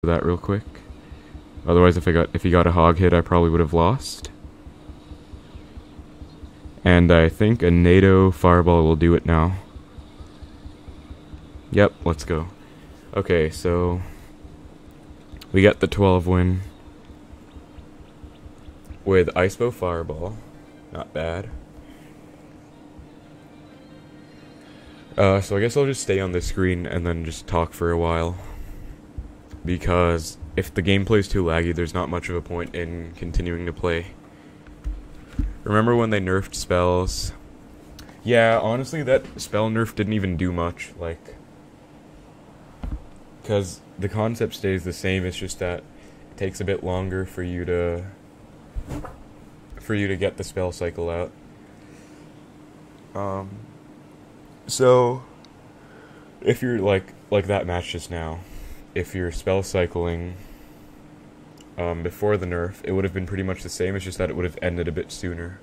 that real quick. Otherwise, if he got a hog hit, I probably would have lost. And I think a NATO fireball will do it now. Yep, let's go. Okay, so we got the 12 win with Xbow fireball. Not bad. So I guess I'll just stay on the screen and then just talk for a while. Because if the gameplay's too laggy, there's not much of a point in continuing to play. Remember when they nerfed spells? Yeah, honestly, that spell nerf didn't even do much, like, because the concept stays the same, it's just that it takes a bit longer for you to get the spell cycle out. So, if you're, like that match just now, if you're spell cycling before the nerf, it would have been pretty much the same, it's just that it would have ended a bit sooner.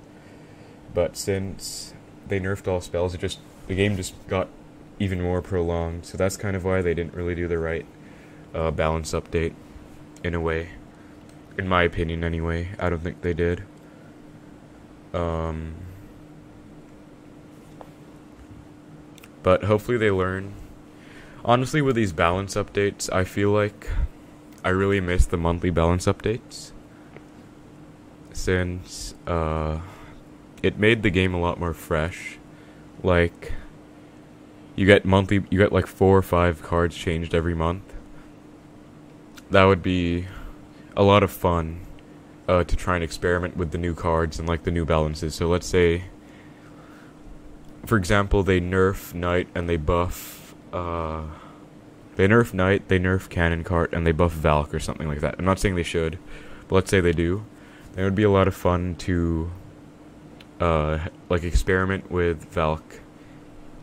But since they nerfed all spells, the game just got even more prolonged, so that's kind of why they didn't really do the right balance update, in a way. In my opinion, anyway. I don't think they did. But hopefully they learn. Honestly, with these balance updates, I feel like I really miss the monthly balance updates, since it made the game a lot more fresh. Like, you get like 4 or 5 cards changed every month. That would be a lot of fun to try and experiment with the new cards and like the new balances. So let's say, for example, they nerf Knight and they buff they nerf Knight, they nerf Cannon Cart, and they buff Valk or something like that. I'm not saying they should, but let's say they do. It would be a lot of fun to like experiment with Valk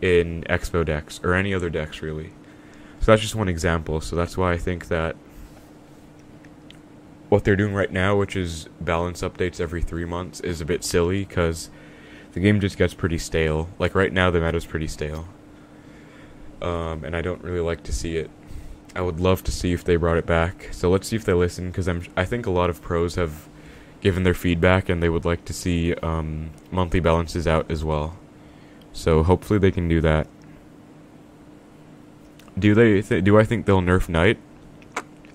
in Xbow decks, or any other decks really. So that's just one example, so that's why I think that what they're doing right now, which is balance updates every 3 months, is a bit silly, because the game just gets pretty stale. Like right now the meta's pretty stale. And I don't really like to see it. I would love to see if they brought it back. So let's see if they listen, because I think a lot of pros have given their feedback and they would like to see monthly balances out as well. So hopefully they can do that. Do I think they'll nerf Knight?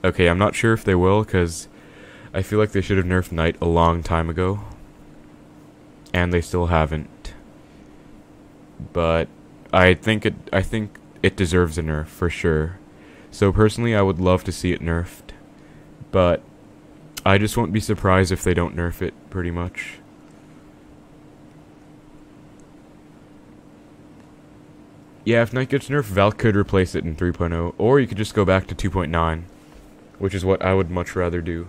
Okay, I'm not sure if they will, because I feel like they should have nerfed Knight a long time ago, and they still haven't. But I think it deserves a nerf for sure. So personally, I would love to see it nerfed, but I just won't be surprised if they don't nerf it, pretty much. Yeah, if Knight gets nerfed, Valk could replace it in 3.0, or you could just go back to 2.9, which is what I would much rather do.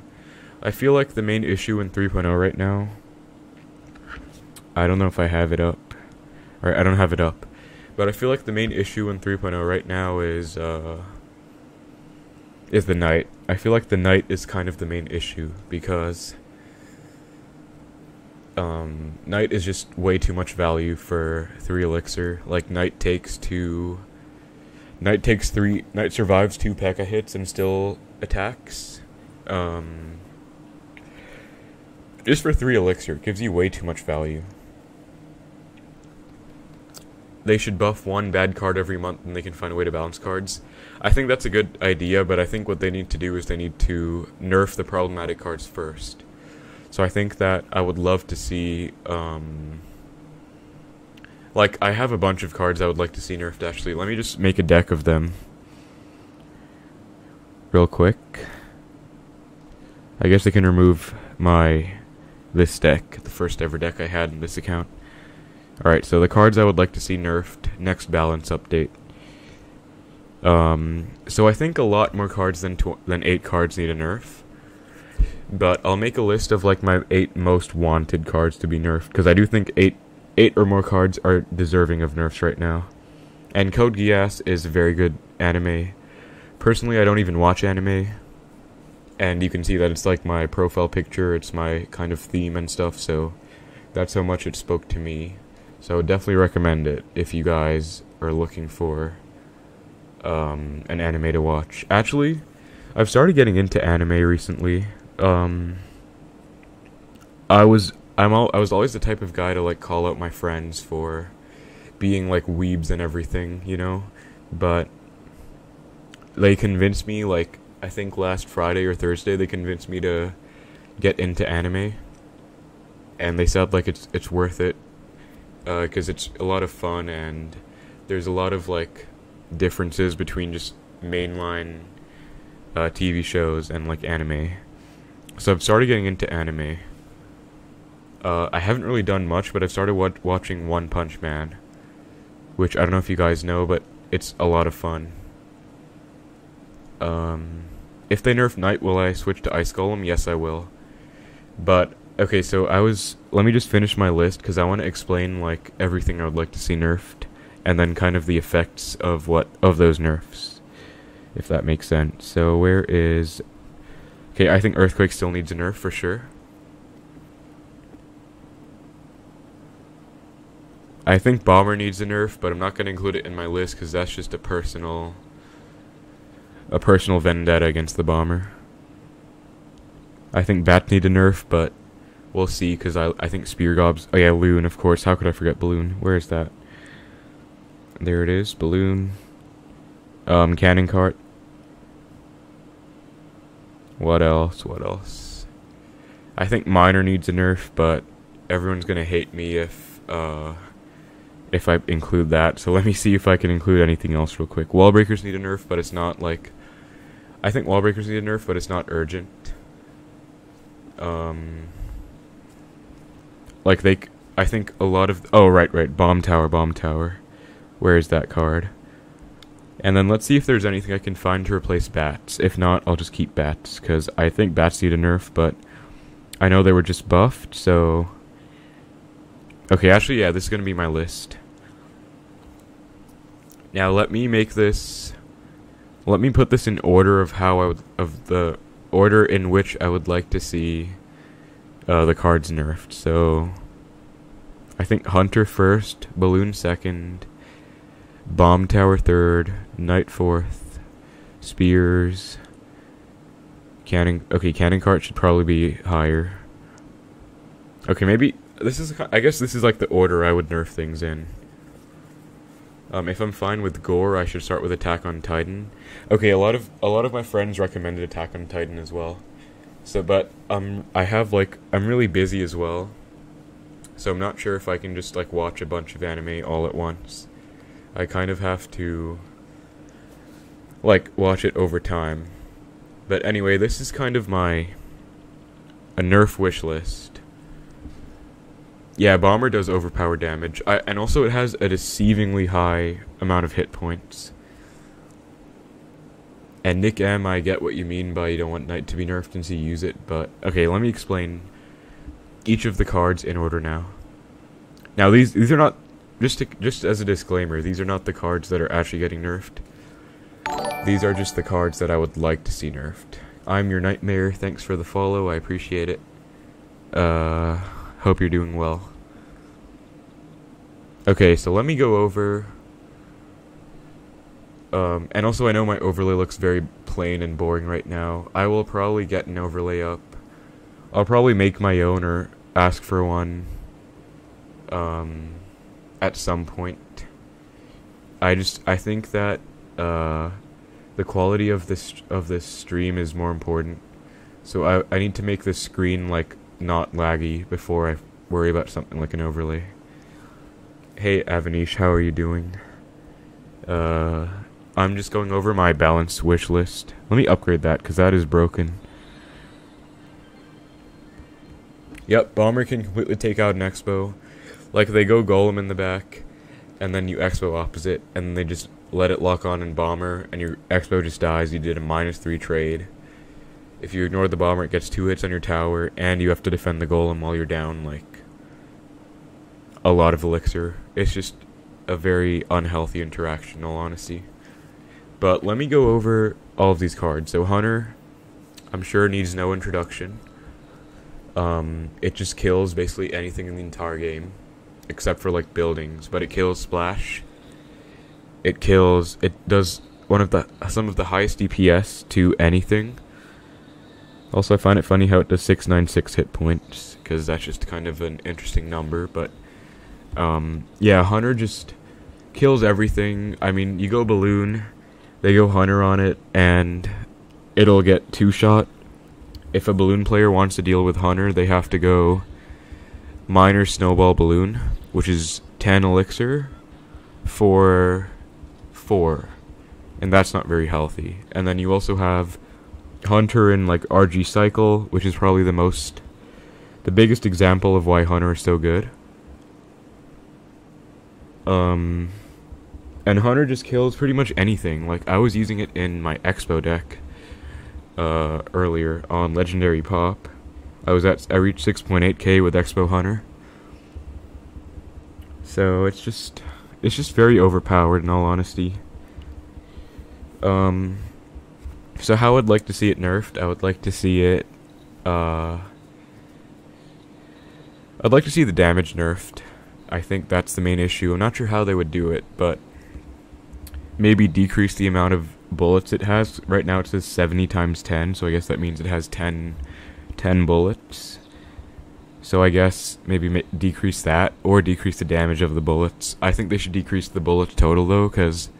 I feel like the main issue in 3.0 right now, I don't know if I have it up, or I don't have it up, but I feel like the main issue in 3.0 right now is the Knight. I feel like the Knight is kind of the main issue, because Knight is just way too much value for 3 elixir. Like, Knight survives 2 P.E.K.K.A. hits and still attacks. Just for 3 elixir, it gives you way too much value. They should buff 1 bad card every month and they can find a way to balance cards. I think that's a good idea, but I think what they need to do is they need to nerf the problematic cards first. So I think that I would love to see, like, I have a bunch of cards I would like to see nerfed, actually. Let me just make a deck of them real quick. I guess I can remove this deck, the first ever deck I had in this account. Alright, so the cards I would like to see nerfed next balance update. So I think a lot more cards than 8 cards need a nerf. But I'll make a list of like my 8 most wanted cards to be nerfed, because I do think 8 or more cards are deserving of nerfs right now. And Code Geass is a very good anime. Personally, I don't even watch anime, and you can see that it's like my profile picture, it's my kind of theme and stuff, so that's how much it spoke to me. So I would definitely recommend it if you guys are looking for an anime to watch. Actually, I've started getting into anime recently. I was I was always the type of guy to like call out my friends for being like weebs and everything, you know? But they convinced me, like, I think last Friday or Thursday, they convinced me to get into anime. And they said, like, it's worth it. Because it's a lot of fun, and there's a lot of, like, differences between just mainline TV shows and, like, anime. So I've started getting into anime. I haven't really done much, but I've started watching One Punch Man, which I don't know if you guys know, but it's a lot of fun. If they nerf Knight, will I switch to Ice Golem? Yes, I will. But, okay, so let me just finish my list, because I want to explain, like, everything I would like to see nerfed, and then kind of the effects of those nerfs, if that makes sense. So, where is... Okay, I think Earthquake still needs a nerf, for sure. I think Bomber needs a nerf, but I'm not going to include it in my list, because that's just a personal vendetta against the Bomber. I think Bat need a nerf, but we'll see, because I think Spear Gobs... Oh yeah, Loon, of course. How could I forget Balloon? Where is that? There it is, Balloon. Cannon Cart. What else? I think Miner needs a nerf, but everyone's gonna hate me if I include that. So let me see if I can include anything else real quick. Wall Breakers need a nerf, but it's not, like... I think Wall Breakers need a nerf, but it's not urgent. I think a lot of... Oh, right. Bomb Tower. Where is that card? And then let's see if there's anything I can find to replace Bats. If not, I'll just keep Bats, because I think Bats need a nerf, but I know they were just buffed, so... Okay, actually, yeah, this is going to be my list. Now, let me put this in order of the order in which I would like to see the cards nerfed. So, I think Hunter first, Balloon second, Bomb Tower third, Knight fourth, Spears, Cannon Cart should probably be higher. Okay, maybe I guess this is like the order I would nerf things in. If I'm fine with Gore, I should start with Attack on Titan. Okay, a lot of my friends recommended Attack on Titan as well. So, but I'm really busy as well. So I'm not sure if I can just like watch a bunch of anime all at once. I kind of have to like watch it over time. But anyway, this is kind of a nerf wish list. Yeah, Bomber does overpower damage. And also it has a deceivingly high amount of hit points. And Nick M, I get what you mean by you don't want Knight to be nerfed until you use it, but... Okay, let me explain each of the cards in order now. Now, these are not... Just as a disclaimer, these are not the cards that are actually getting nerfed. These are just the cards that I would like to see nerfed. I'm your Nightmare, thanks for the follow, I appreciate it. Hope you're doing well. Okay, so let me go over... and also I know my overlay looks very plain and boring right now. I will probably get an overlay up. I'll probably make my own or ask for one, at some point. I think that, the quality of this stream is more important. So I need to make this screen, like, not laggy before I worry about something like an overlay. Hey Avanish, how are you doing? I'm just going over my balanced wish list. Let me upgrade that, because that is broken. Yep, Bomber can completely take out an Xbow. Like, they go Golem in the back, and then you Xbow opposite, and they just let it lock on in Bomber, and your Xbow just dies. You did a -3 trade. If you ignore the Bomber, it gets 2 hits on your tower, and you have to defend the Golem while you're down, like, a lot of elixir. It's just a very unhealthy interaction, in all honesty. But let me go over all of these cards. So Hunter, I'm sure needs no introduction. It just kills basically anything in the entire game, except for like buildings. But it kills Splash. It does some of the highest DPS to anything. Also, I find it funny how it does 696 hit points, because that's just kind of an interesting number, but yeah, Hunter just kills everything. I mean, you go Balloon, they go Hunter on it, and it'll get 2-shot. If a Balloon player wants to deal with Hunter, they have to go Miner, Snowball, Balloon, which is 10 elixir for 4, and that's not very healthy. And then you also have Hunter and like RG Cycle, which is probably the biggest example of why Hunter is so good. And Hunter just kills pretty much anything. Like, I was using it in my Xbow deck earlier on Legendary Pop. I reached 6.8k with Xbow Hunter. So it's just very overpowered in all honesty. So how I'd like to see it nerfed, I would like to see it I'd like to see the damage nerfed. I think that's the main issue. I'm not sure how they would do it, but maybe decrease the amount of bullets it has. Right now it says 70 times 10, so I guess that means it has 10 bullets. So I guess maybe decrease that, or decrease the damage of the bullets. I think they should decrease the bullets total though, because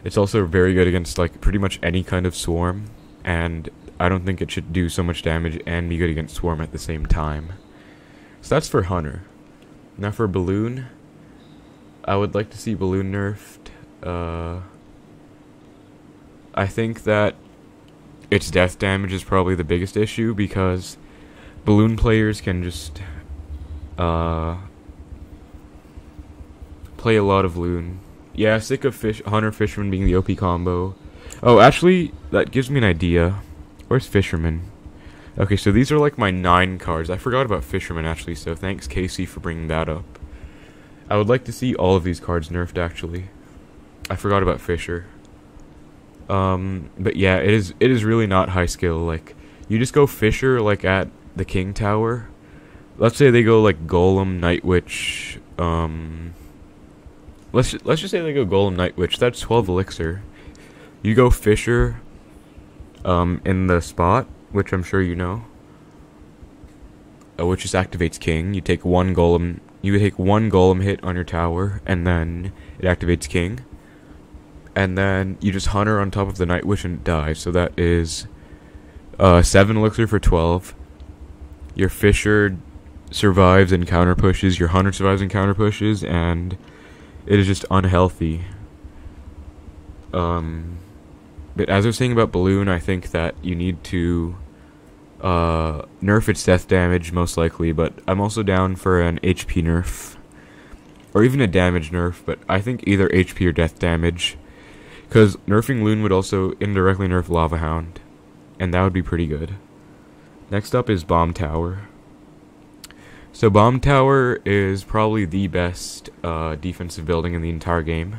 it's also very good against like pretty much any kind of swarm, and I don't think it should do so much damage and be good against swarm at the same time. So that's for Hunter. Now for Balloon, I would like to see Balloon nerfed. I think that its death damage is probably the biggest issue, because Balloon players can just play a lot of Loon. Yeah, sick of Hunter Fisherman being the OP combo. Oh, actually, that gives me an idea. Where's Fisherman? Okay, so these are like my 9 cards. I forgot about Fisherman actually, so thanks Casey for bringing that up. I would like to see all of these cards nerfed actually. I forgot about Fisher. But yeah, it is really not high skill. Like, you just go Fisher like at the King Tower. Let's say they go like Golem, Night Witch, let's just say they go Golem, Night Witch. That's 12 elixir. You go Fisher in the spot, which I'm sure you know, which just activates King. You take one Golem hit on your tower, and then it activates King. And then you just Hunter on top of the Night Witch and it dies. So that is 7 elixir for 12. Your Fisher survives and counter pushes. Your Hunter survives and counter pushes, and it is just unhealthy. But as I was saying about Balloon, I think that you need to nerf its death damage, most likely, but I'm also down for an HP nerf. Or even a damage nerf, but I think either HP or death damage. Because nerfing Loon would also indirectly nerf Lava Hound, and that would be pretty good. Next up is Bomb Tower. So Bomb Tower is probably the best defensive building in the entire game.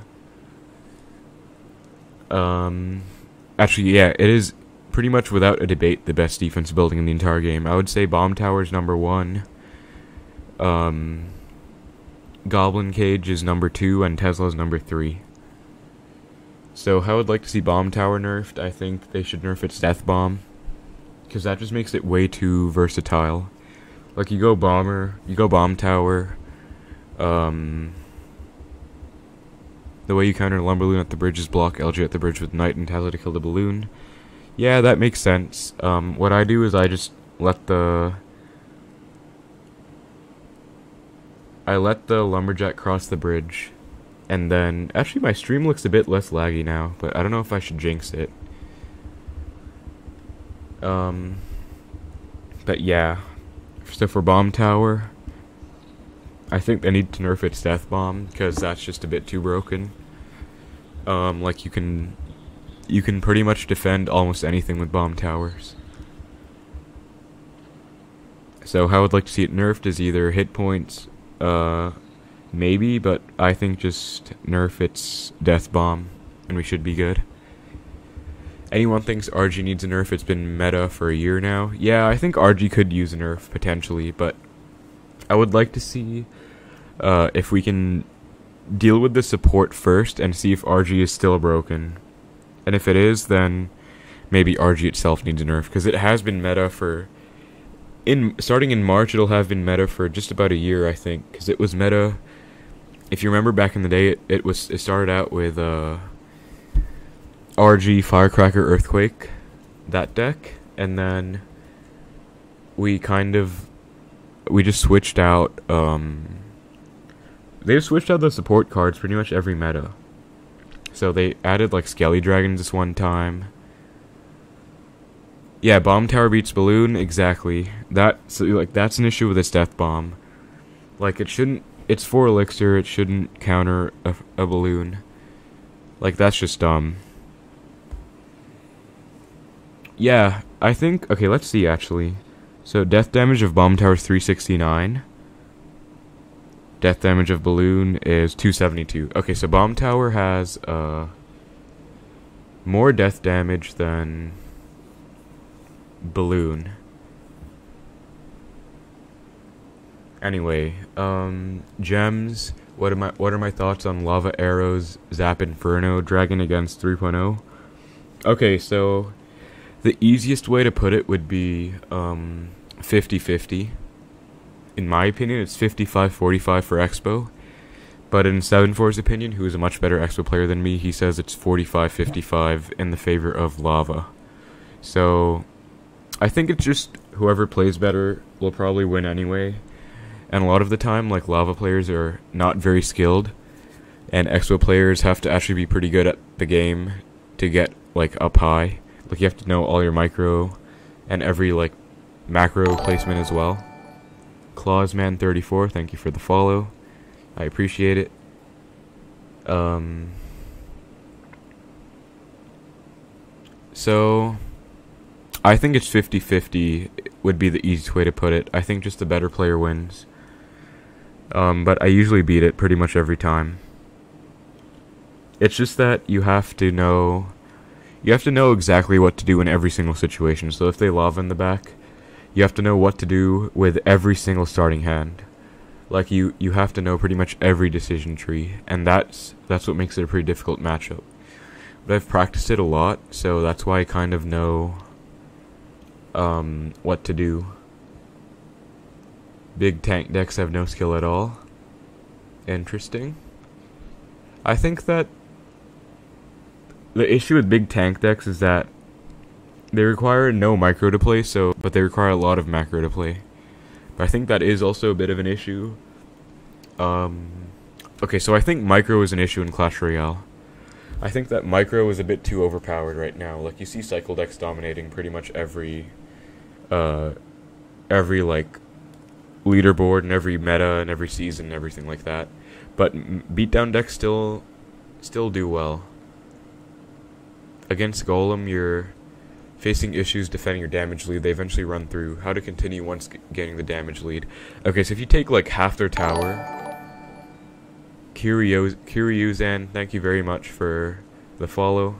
Actually, yeah, it is pretty much without a debate the best defense building in the entire game. I would say Bomb Tower is number 1. Goblin Cage is number 2, and Tesla is number 3. So how I would like to see Bomb Tower nerfed, I think they should nerf its Death Bomb, because that just makes it way too versatile. Like, you go Bomber, you go Bomb Tower, the way you counter Lumberloon at the bridge is block LG at the bridge with Knight and Tesla to kill the balloon. Yeah, that makes sense. What I do is I just let the Lumberjack cross the bridge. And then, actually my stream looks a bit less laggy now, but I don't know if I should jinx it. But yeah. So for Bomb Tower, I think they need to nerf its Death Bomb, because that's just a bit too broken. Like, you can pretty much defend almost anything with Bomb Towers. So how I'd like to see it nerfed is either hit points, maybe, but I think just nerf its Death Bomb, and we should be good. Anyone thinks RG needs a nerf? It's been meta for a year now. Yeah, I think RG could use a nerf, potentially, but I would like to see if we can deal with the support first and see if RG is still broken. And if it is, then maybe RG itself needs a nerf, because it has been meta for... starting in March, it'll have been meta for just about a year, I think, because it was meta... If you remember back in the day, it started out with RG, Firecracker, Earthquake, that deck, and then we just switched out, they switched out the support cards pretty much every meta. So they added, like, Skelly Dragons this one time. Yeah, Bomb Tower beats Balloon, exactly. That's an issue with this Death Bomb. Like, it's 4 elixir, it shouldn't counter a Balloon. Like, that's just dumb. Yeah, I think... Okay, let's see, actually. So, death damage of Bomb Tower is 369. Death damage of Balloon is 272. Okay, so Bomb Tower has more death damage than Balloon. Anyway, gems. What are my thoughts on Lava Arrows, Zap Inferno, Dragon against 3.0? Okay, so the easiest way to put it would be 50-50. In my opinion, it's 55-45 for Xbow. But in 7-4's opinion, who is a much better Xbow player than me, he says it's 45-55 in the favor of Lava. So, I think it's just whoever plays better will probably win anyway. And a lot of the time, like, Lava players are not very skilled, and Xbow players have to actually be pretty good at the game to get, like, up high. Like, you have to know all your micro and every, like, macro placement as well. Clawsman34, thank you for the follow. I appreciate it. So, I think it's 50-50 would be the easiest way to put it. I think just the better player wins. But I usually beat it pretty much every time. It's just that you have to know exactly what to do in every single situation. So if they lava in the back, you have to know what to do with every single starting hand. Like, you have to know pretty much every decision tree, and that's what makes it a pretty difficult matchup. But I've practiced it a lot, so that's why I kind of know what to do. Big tank decks have no skill at all. Interesting. I think that the issue with big tank decks is that they require no micro to play, but they require a lot of macro to play. But I think that is also a bit of an issue. Okay, so I think micro is an issue in Clash Royale. I think that micro is a bit too overpowered right now. Like, you see cycle decks dominating pretty much every like leaderboard and every meta and every season and everything like that. But beatdown decks still do well. Against Golem, you're facing issues defending your damage lead. They eventually run through. How to continue once getting the damage lead. Okay, so if you take like half their tower... Kiryuzan, thank you very much for the follow.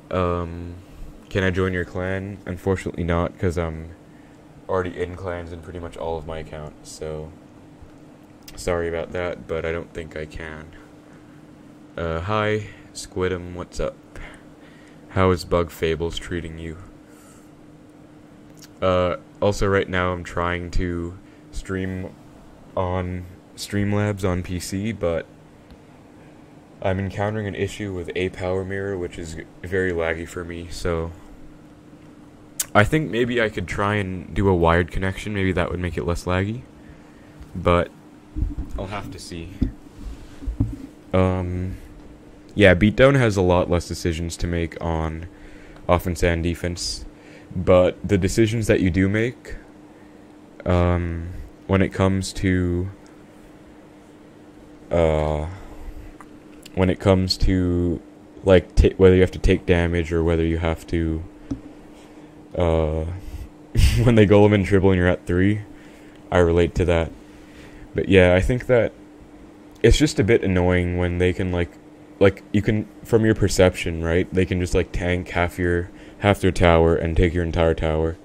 Can I join your clan? Unfortunately not, because I'm already in clans in pretty much all of my accounts, so sorry about that, but I don't think I can. Hi, Squidum, what's up? How is Bug Fables treating you? Also right now I'm trying to stream on Streamlabs on PC, but I'm encountering an issue with a power mirror, which is very laggy for me, so I think maybe I could try and do a wired connection. Maybe that would make it less laggy, but I'll have to see. Yeah, beatdown has a lot less decisions to make on offense and defense, but the decisions that you do make, when it comes to like whether you have to take damage or whether you have to when they golem and dribble and you're at 3, I relate to that. But yeah, I think that it's just a bit annoying when they can like you can, from your perception, right, they can just like tank half their tower and take your entire tower.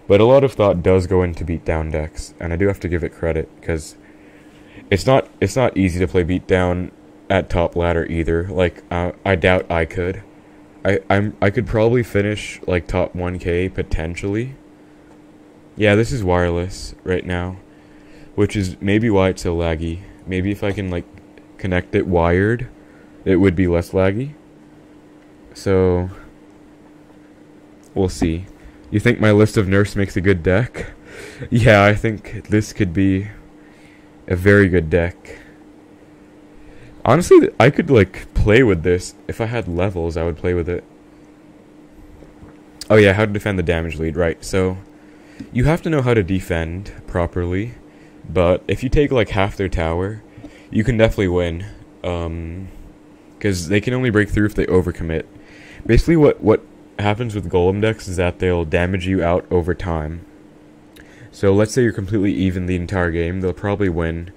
But a lot of thought does go into beatdown decks, and I do have to give it credit, because it's not easy to play beatdown at top ladder either. Like, I doubt I could. I could probably finish like top 1K potentially. Yeah, this is wireless right now, which is maybe why it's so laggy. Maybe if I can like connect it wired, it would be less laggy. So we'll see. You think my list of nerfs makes a good deck? Yeah, I think this could be a very good deck. Honestly, I could like play with this. If I had levels, I would play with it. Oh yeah, how to defend the damage lead, right. So you have to know how to defend properly, but if you take like half their tower, you can definitely win. Because they can only break through if they overcommit. Basically what happens with golem decks is that they'll damage you out over time. So let's say you're completely even the entire game, they'll probably win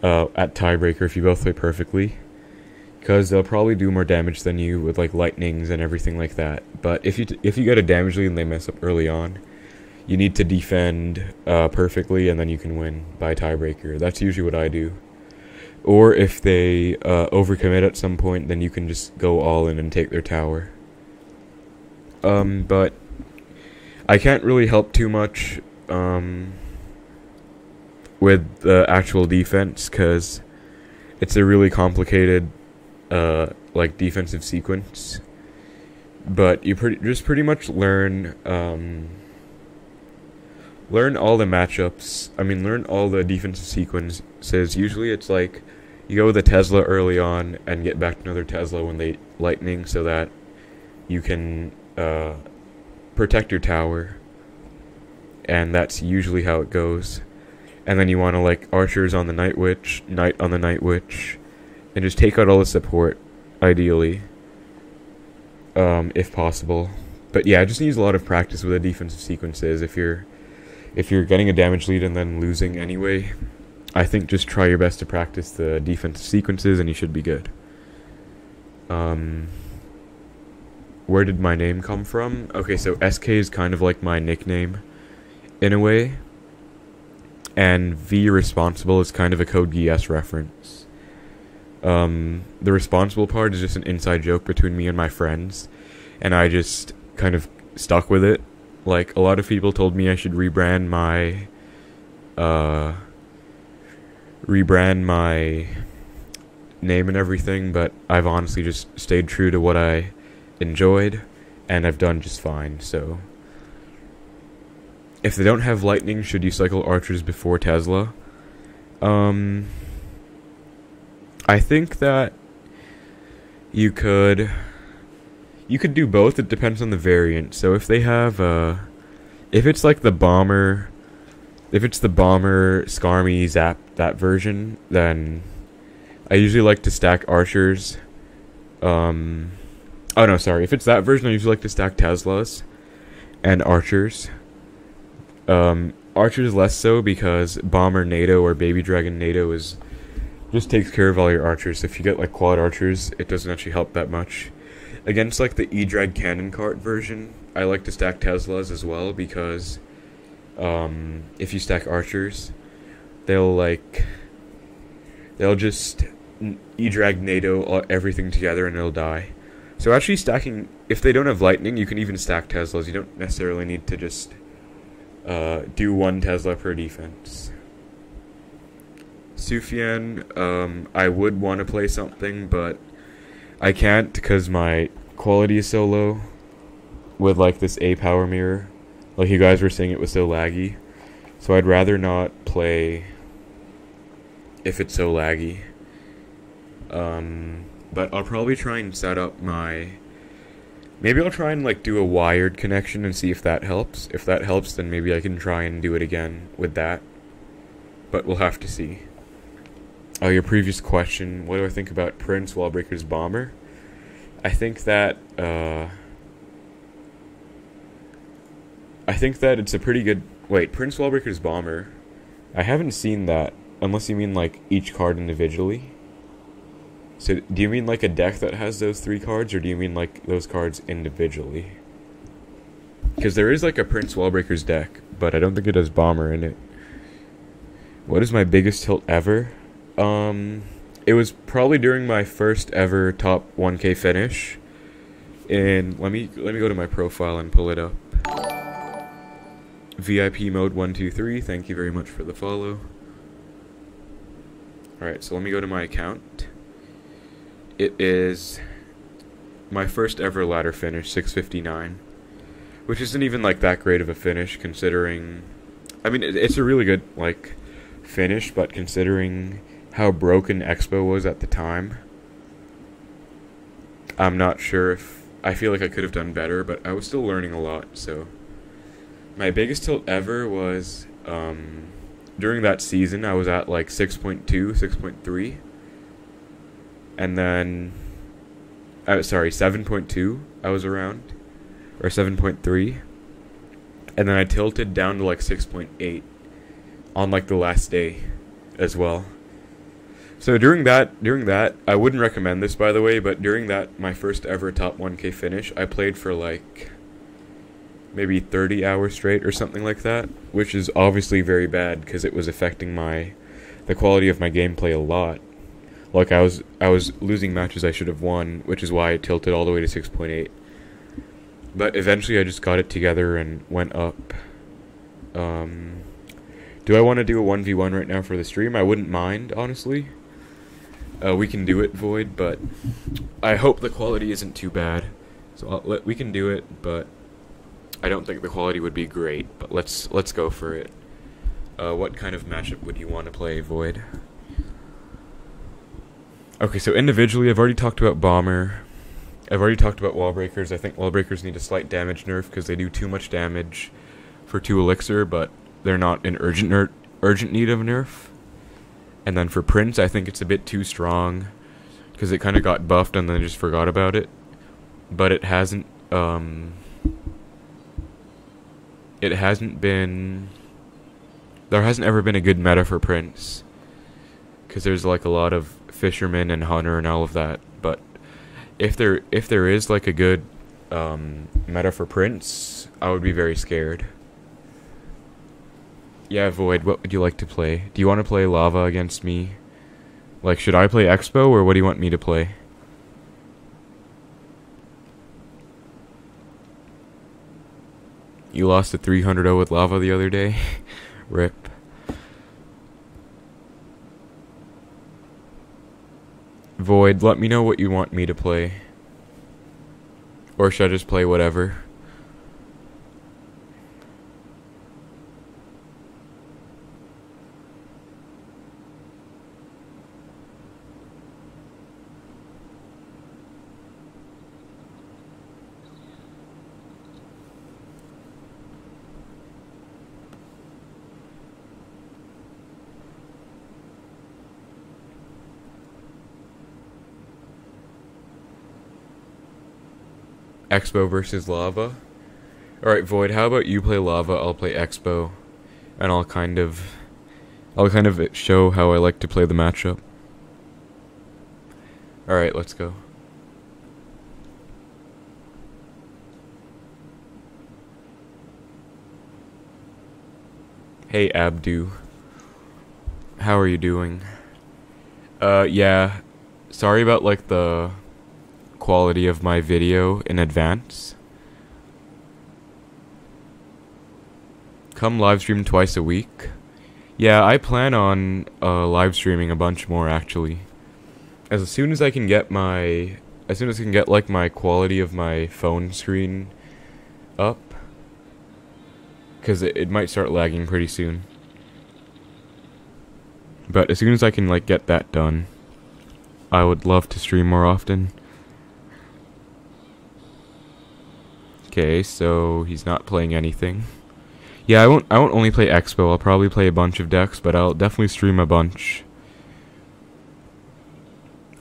at tiebreaker if you both play perfectly, because they'll probably do more damage than you with like lightnings and everything like that. But if you get a damage lead and they mess up early on, you need to defend perfectly, and then you can win by tiebreaker. That's usually what I do. Or if they overcommit at some point, then you can just go all in and take their tower. But I can't really help too much with the actual defense, because it's a really complicated like defensive sequence. But you pretty much learn all the matchups. I mean, learn all the defensive sequences. Usually it's like you go with a Tesla early on and get back to another Tesla when they lightning, so that you can protect your tower. And that's usually how it goes. And then you want to like archers on the Night Witch, Knight on the Night Witch, and just take out all the support, ideally, if possible. But yeah, it just needs a lot of practice with the defensive sequences. If you're getting a damage lead and then losing anyway, I think just try your best to practice the defensive sequences and you should be good. Where did my name come from? Okay, so SK is kind of like my nickname, in a way. And V Responsible is kind of a Code Geass reference. The responsible part is just an inside joke between me and my friends, and I just kind of stuck with it. Like, a lot of people told me I should rebrand my name and everything, but I've honestly just stayed true to what I enjoyed, and I've done just fine. So if they don't have lightning, should you cycle archers before Tesla? I think that you could do both. It depends on the variant. So if they have if it's like the bomber Skarmy Zap, that version, then I usually like to stack archers. Oh no, sorry. If it's that version, I usually like to stack Teslas and archers. Archers less so, because Bomber NATO or Baby Dragon NATO just takes care of all your archers. So if you get like quad archers, it doesn't actually help that much. Against like the E-Drag Cannon Cart version, I like to stack Teslas as well, because if you stack archers, they'll just E-Drag NATO everything together and it'll die. So actually stacking, if they don't have lightning, you can even stack Teslas. You don't necessarily need to just do one Tesla per defense. Sufyan, I would want to play something, but I can't because my quality is so low with like this A power mirror. Like you guys were saying, it was so laggy. So I'd rather not play if it's so laggy. But I'll probably try and set up maybe I'll try and like do a wired connection and see if that helps. If that helps, then maybe I can try and do it again with that. But we'll have to see. Oh, your previous question, what do I think about Prince Wallbreaker's Bomber? I think that it's a pretty good... Wait, Prince Wallbreaker's Bomber? I haven't seen that, unless you mean like each card individually. So, do you mean like a deck that has those 3 cards, or do you mean like those cards individually? Because there is like a Prince Wallbreaker's deck, but I don't think it has Bomber in it. What is my biggest tilt ever? It was probably during my first ever top 1K finish. And let me go to my profile and pull it up. VIP mode 123. Thank you very much for the follow. Alright, so let me go to my account. It is my first ever ladder finish, 659. Which isn't even like that great of a finish considering... I mean, it's a really good like finish, but considering how broken Xbow was at the time, I'm not sure if... I feel like I could have done better, but I was still learning a lot, so... My biggest tilt ever was, during that season, I was at like 6.2, 6.3. And then... sorry, 7.2 I was around. Or 7.3. And then I tilted down to like 6.8 on like the last day as well. So during that, I wouldn't recommend this by the way, but during that, my first ever top 1K finish, I played for like maybe 30 hours straight or something like that, which is obviously very bad because it was affecting the quality of my gameplay a lot. Like I was losing matches I should have won, which is why I tilted all the way to 6.8. But eventually I just got it together and went up. Do I want to do a 1v1 right now for the stream? I wouldn't mind, honestly. We can do it, Void, but I hope the quality isn't too bad. So we can do it, but I don't think the quality would be great. But let's go for it. What kind of matchup would you want to play, Void? Okay, so individually, I've already talked about Bomber. I've already talked about Wall Breakers. I think Wall Breakers need a slight damage nerf because they do too much damage for 2 elixir, but they're not in urgent need of a nerf. And then for Prince, I think it's a bit too strong because it kind of got buffed and then I just forgot about it. But it hasn't been... There hasn't ever been a good meta for Prince because there's like a lot of Fisherman and Hunter and all of that. But if there is like a good meta for Prince, I would be very scared. Yeah, Void, what would you like to play? Do you want to play Lava against me? Like, should I play Xbow, or what do you want me to play? You lost to 300-0 with Lava the other day? Rip. Void, let me know what you want me to play. Or should I just play whatever? Xbow versus Lava. Alright, Void, how about you play Lava, I'll play Xbow, and I'll kind of show how I like to play the matchup. Alright, let's go. Hey Abdu. How are you doing? Yeah. Sorry about like the quality of my video in advance. Come live stream twice a week. Yeah, I plan on live streaming a bunch more actually. As soon as I can get like my quality of my phone screen up, because it might start lagging pretty soon. But as soon as I can like get that done, I would love to stream more often. Okay, so he's not playing anything. Yeah, I won't only play Xbow. I'll probably play a bunch of decks, but I'll definitely stream a bunch.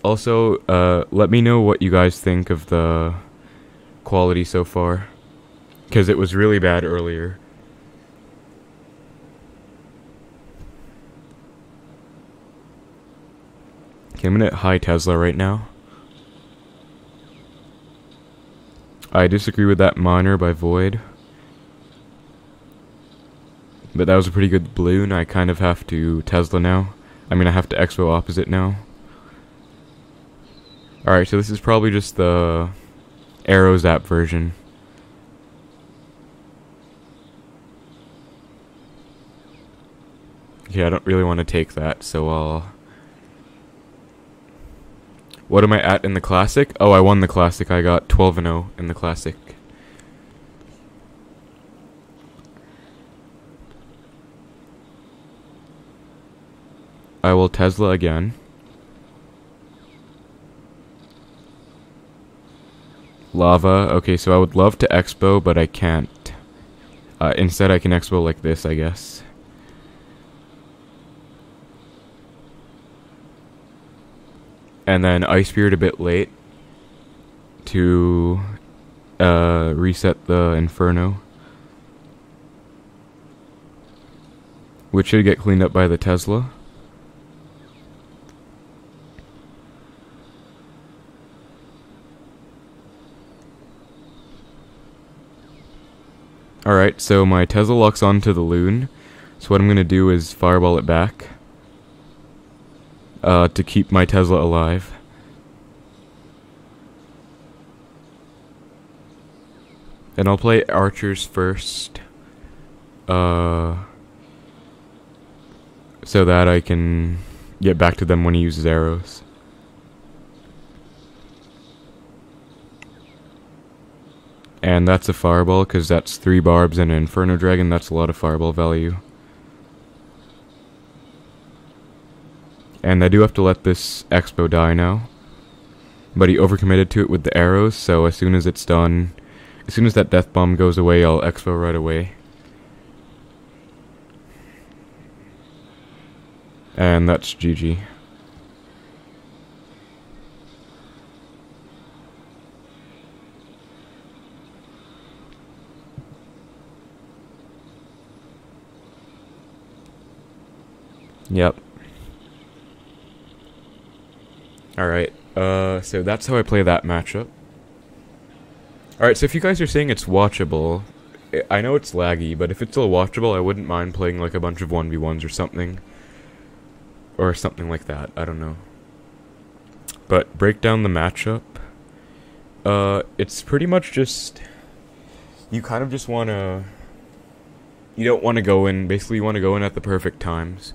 Also, let me know what you guys think of the quality so far, because it was really bad earlier. Okay, I'm gonna hit Hi Tesla right now. I disagree with that Miner by Void. But that was a pretty good balloon. I kind of have to Tesla now. I mean, I have to Expo opposite now. Alright, so this is probably just the Arrows app version. Okay, I don't really want to take that, so I'll... What am I at in the Classic? Oh, I won the Classic. I got 12-0 in the Classic. I will Tesla again. Lava. Okay, so I would love to Xbow, but I can't. Instead, I can Xbow like this, I guess. And then Ice Spirit a bit late to reset the Inferno, which should get cleaned up by the Tesla. Alright, so my Tesla locks onto the Loon, so what I'm going to do is fireball it back. To keep my Tesla alive. And I'll play archers first. So that I can get back to them when he uses arrows. And that's a fireball, because that's 3 barbs and an Inferno Dragon. That's a lot of fireball value. And I do have to let this Xbow die now. But he overcommitted to it with the arrows, so as soon as it's done, as soon as that death bomb goes away, I'll Xbow right away. And that's GG. Yep. Alright, so that's how I play that matchup. Alright, so if you guys are saying it's watchable, I know it's laggy, but if it's still watchable, I wouldn't mind playing like a bunch of 1v1s or something. Or something like that, I don't know. But break down the matchup. It's pretty much just... You kind of just wanna... You don't want to go in, basically you want to go in at the perfect times.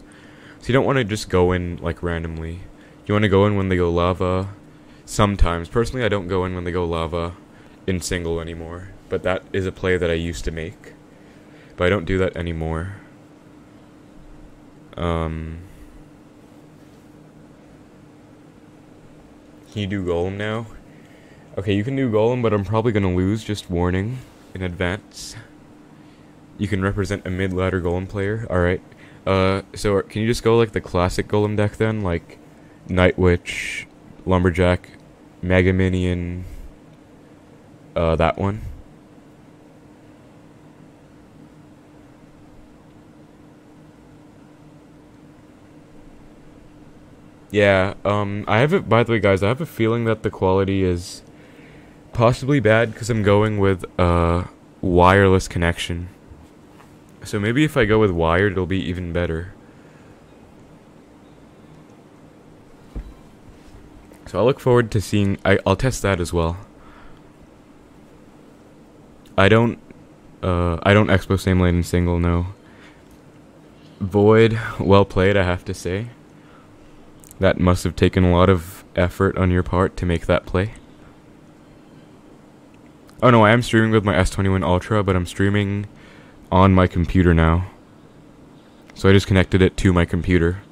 So you don't want to just go in like randomly. You want to go in when they go lava. Sometimes. Personally, I don't go in when they go lava in single anymore. But that is a play that I used to make. But I don't do that anymore. Can you do Golem now? Okay, you can do Golem, but I'm probably going to lose. Just warning in advance. You can represent a mid-ladder Golem player. Alright. So can you just go like the classic Golem deck then? Like... Night Witch, Lumberjack, Mega Minion, that one. Yeah, I have it, by the way guys, I have a feeling that the quality is possibly bad because I'm going with wireless connection. So maybe if I go with wired, it'll be even better. So I look forward to seeing... I'll test that as well. I don't Expo same lane in single, no. Void, well played, I have to say. That must have taken a lot of effort on your part to make that play. Oh no, I am streaming with my S21 Ultra, but I'm streaming on my computer now. So I just connected it to my computer.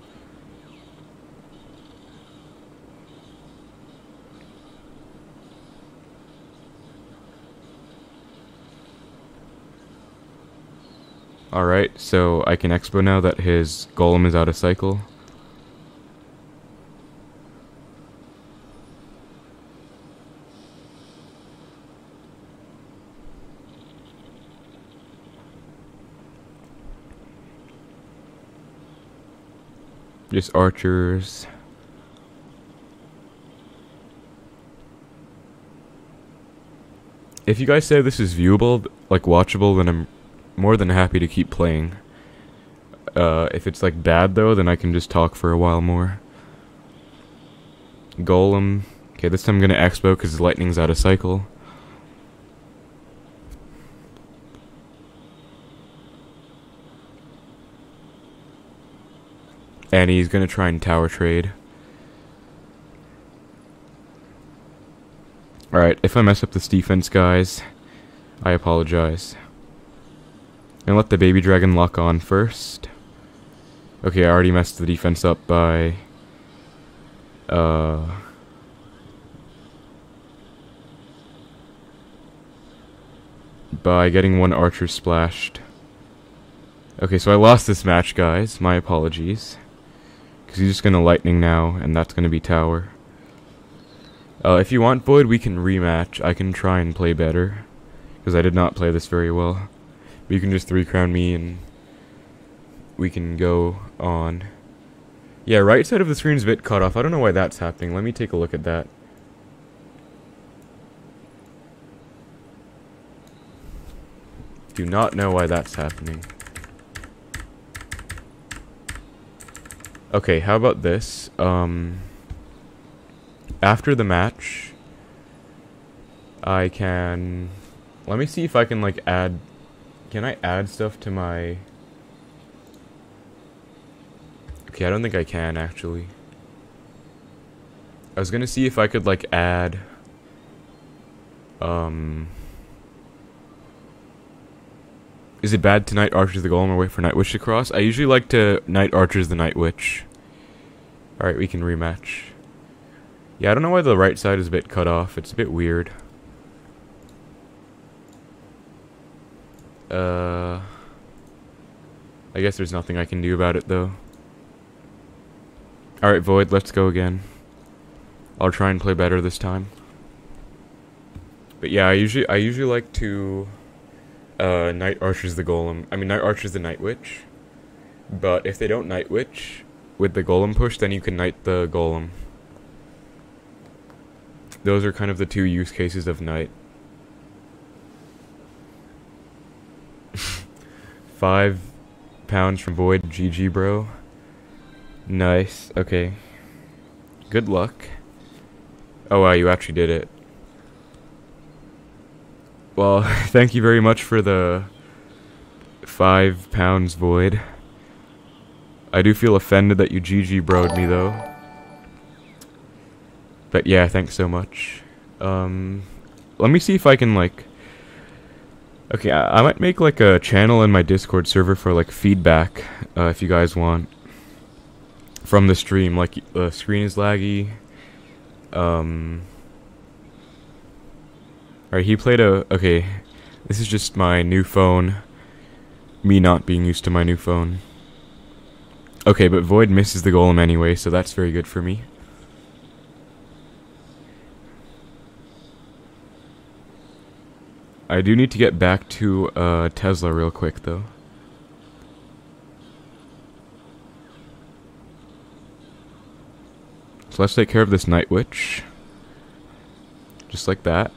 Alright, so I can Expo now that his Golem is out of cycle. Just archers. If you guys say this is viewable, like watchable, then I'm more than happy to keep playing. If it's like bad though, then I can just talk for a while more. Golem. Okay, this time I'm gonna Xbow because lightning's out of cycle. And he's gonna try and tower trade. Alright, if I mess up this defense, guys, I apologize. And let the baby dragon lock on first. Okay, I already messed the defense up by getting one archer splashed. Okay, so I lost this match, guys. My apologies. Because he's just gonna lightning now, and that's gonna be tower. If you want, Void, we can rematch. I can try and play better. Because I did not play this very well. But you can just 3-crown me and we can go on. Yeah, right side of the screen is a bit cut off. I don't know why that's happening. Let me take a look at that. Do not know why that's happening. Okay, how about this? After the match, I can... Let me see if I can, like, add... Can I add stuff to my... Okay, I don't think I can, actually. I was gonna see if I could, like, add... Is it bad to Night Archers the Golem or wait for Night Witch to cross? I usually like to Night Archers the Night Witch. Alright, we can rematch. Yeah, I don't know why the right side is a bit cut off. It's a bit weird. I guess there's nothing I can do about it, though. Alright, Void, let's go again. I'll try and play better this time. But yeah, I usually like to Night Archers the Golem. I mean, Night Archers the Night Witch. But if they don't Night Witch with the Golem push, then you can Knight the Golem. Those are kind of the two use cases of Knight. 5 pounds from Void. GG, bro. Nice. Okay. Good luck. Oh wow, you actually did it. Well, thank you very much for the 5 pounds, Void. I do feel offended that you GG bro'd me, though. But yeah, thanks so much. Let me see if I can, like... Okay, I might make, like, a channel in my Discord server for, like, feedback, if you guys want. From the stream, like, the screen is laggy. Alright, he played a... Okay, this is just my new phone. Me not being used to my new phone. Okay, but Void misses the golem anyway, so that's very good for me. I do need to get back to Tesla real quick, though. So let's take care of this Night Witch. Just like that.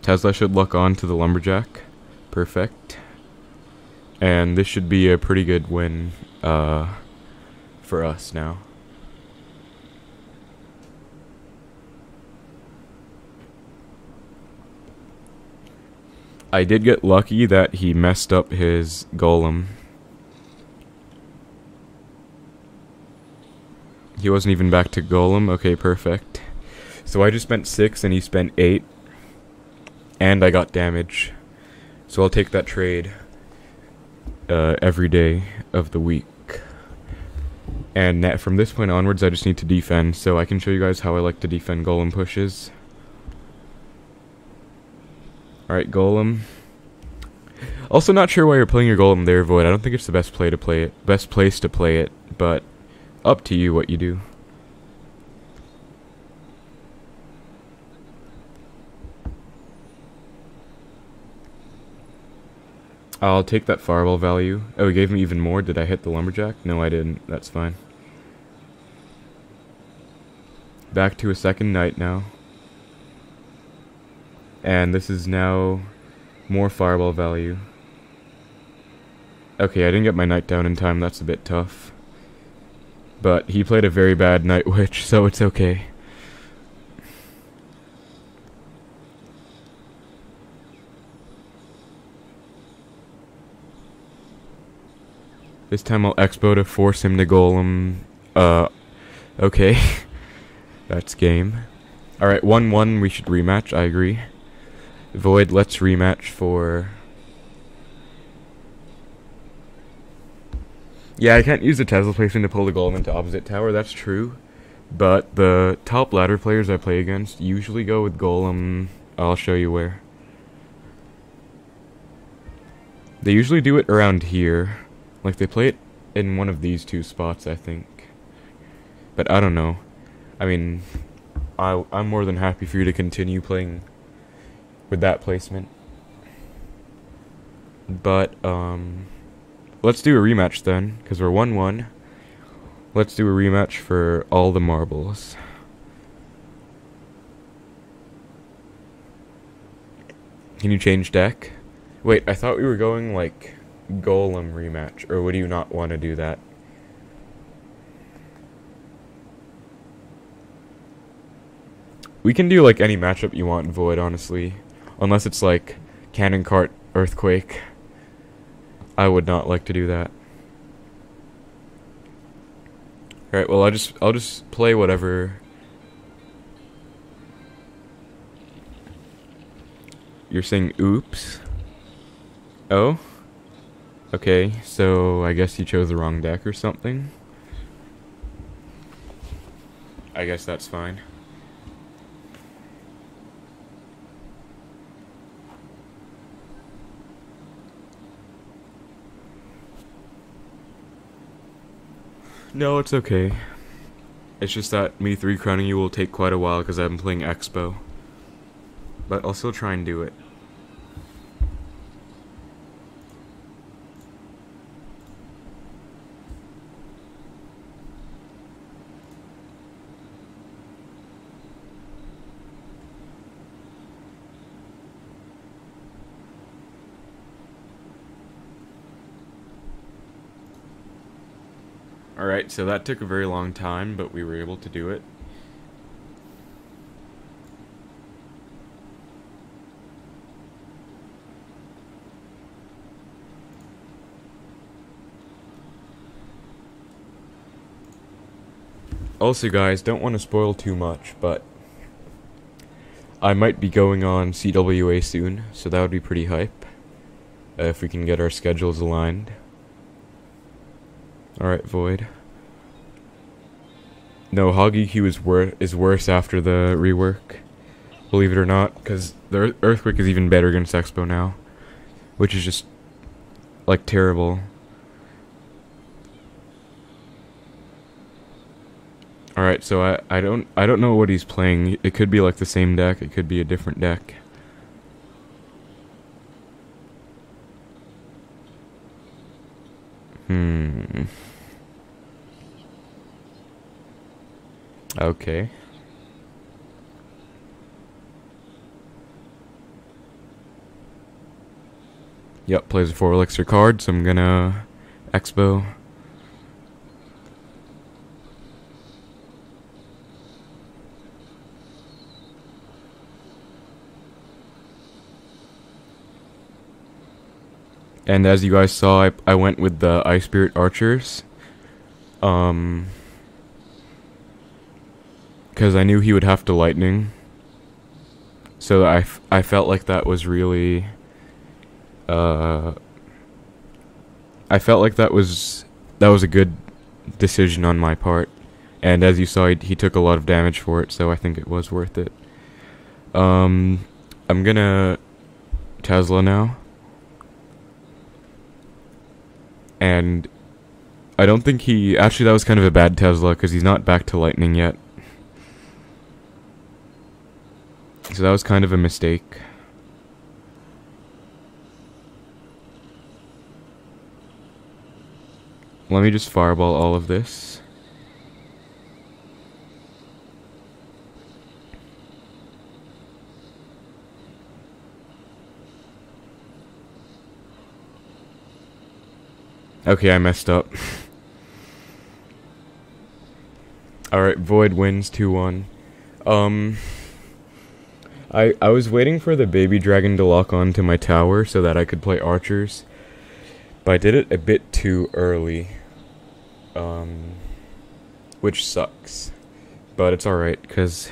Tesla should lock on to the Lumberjack. Perfect. And this should be a pretty good win for us now. I did get lucky that he messed up his golem. He wasn't even back to golem. Okay, perfect. So I just spent 6 and he spent 8. And I got damage. So I'll take that trade every day of the week. And from this point onwards, I just need to defend. So I can show you guys how I like to defend golem pushes. Alright, golem. Also not sure why you're playing your golem there, Void. I don't think it's the best place to play it, but up to you what you do. I'll take that fireball value. Oh, he gave me even more. Did I hit the lumberjack? No, I didn't. That's fine. Back to a second night now. And this is now more fireball value. Okay, I didn't get my knight down in time. That's a bit tough. But he played a very bad Night Witch, so it's okay. This time I'll Xbow to force him to golem. Okay. That's game. Alright, 1-1, we should rematch, I agree. Void, let's rematch for... Yeah, I can't use the Tesla placement to pull the golem into opposite tower, that's true. But the top ladder players I play against usually go with golem. I'll show you where. They usually do it around here. Like, they play it in one of these two spots, I think. But I don't know. I mean, I'm more than happy for you to continue playing with that placement. But, let's do a rematch then, because we're 1-1. Let's do a rematch for all the marbles. Can you change deck? Wait, I thought we were going, like, golem rematch, or would you not want to do that? We can do, like, any matchup you want in Void, honestly. Unless it's, like, Cannon Cart Earthquake. I would not like to do that. Alright, well, I'll just play whatever. You're saying oops? Oh? Okay, so I guess you chose the wrong deck or something. I guess that's fine. No, it's okay. It's just that me 3-crowning you will take quite a while because I've been playing Xbow. But I'll still try and do it. Alright, so that took a very long time, but we were able to do it. Also, guys, don't want to spoil too much, but I might be going on CWA soon, so that would be pretty hype, if we can get our schedules aligned. Alright, Void. No, Hog EQ is worse after the rework. Believe it or not, because the Earthquake is even better against Xbow now. Which is just, like, terrible. Alright, so I don't know what he's playing. It could be like the same deck, it could be a different deck. Okay. Yep, plays a 4 elixir card, so I'm gonna Xbow. And as you guys saw, I went with the Ice Spirit Archers. Because I knew he would have to Lightning. So I felt like that was really... I felt like that was a good decision on my part. And as you saw, he took a lot of damage for it, so I think it was worth it. I'm gonna Tesla now. And I don't think he... Actually, that was kind of a bad Tesla, because he's not back to Lightning yet. So that was kind of a mistake. Let me just fireball all of this. Okay, I messed up. Alright, Void wins 2-1. I was waiting for the baby dragon to lock on to my tower so that I could play archers. But I did it a bit too early. Which sucks. But it's alright, because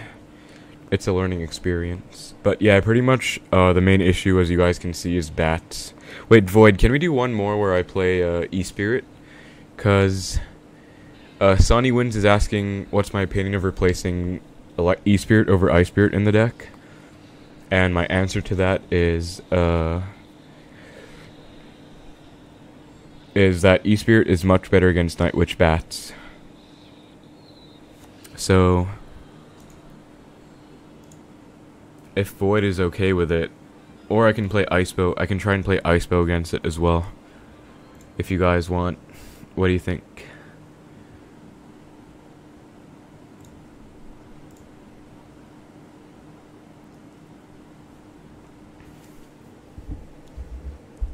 it's a learning experience. But yeah, pretty much the main issue, as you guys can see, is bats. Wait, Void, can we do one more where I play E-Spirit? Because Sonny Wins is asking what's my opinion of replacing E-Spirit over Ice-Spirit in the deck. And my answer to that is that E-Spirit is much better against Night Witch bats. So if Void is okay with it, or I can play Icebow, I can try and play Icebow against it as well. If you guys want. What do you think?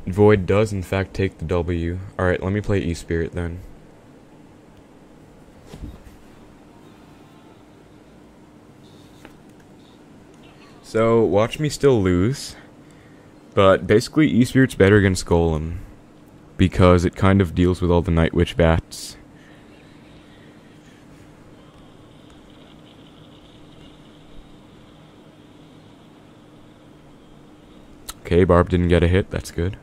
Void does in fact take the W. Alright, let me play E-Spirit then. So, watch me still lose. But basically, E-Spirit's better against Golem. Because it kind of deals with all the Night Witch bats. Okay, Barb didn't get a hit, that's good.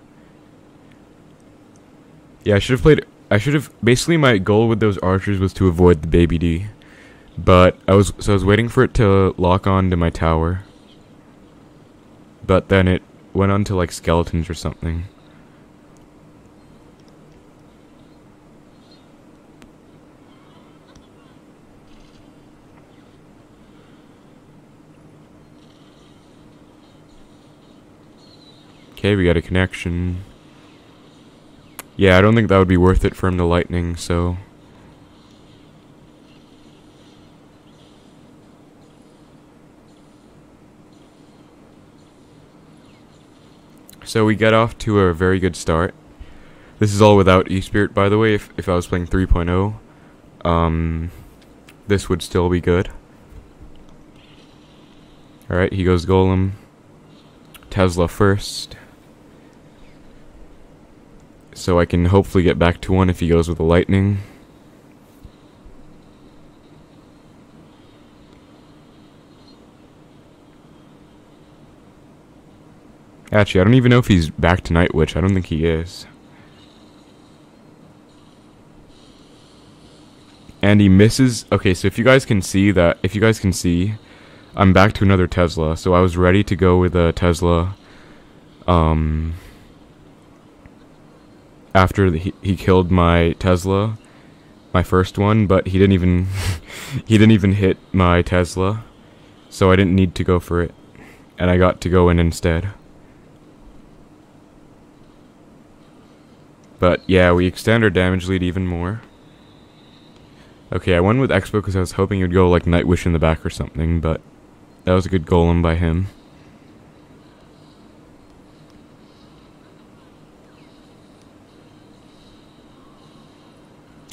Yeah, I should have, basically my goal with those archers was to avoid the Baby D. But, I was waiting for it to lock on to my tower. But then it went on to, like, skeletons or something. Okay, we got a connection. Yeah, I don't think that would be worth it for him to lightning, so... So we get off to a very good start. This is all without E-Spirit, by the way. If I was playing 3.0, this would still be good. Alright, he goes Golem. Tesla first. So I can hopefully get back to 1 if he goes with the lightning. Actually, I don't even know if he's back to Night Witch. I don't think he is. And he misses. Okay, so if you guys can see, I'm back to another Tesla. So I was ready to go with a Tesla. After he killed my Tesla, my first one, but he didn't even he didn't even hit my Tesla, so I didn't need to go for it, and I got to go in instead. But yeah, we extend our damage lead even more. Okay, I went with Xbow because I was hoping he would go like Night Wish in the back or something, but that was a good golem by him.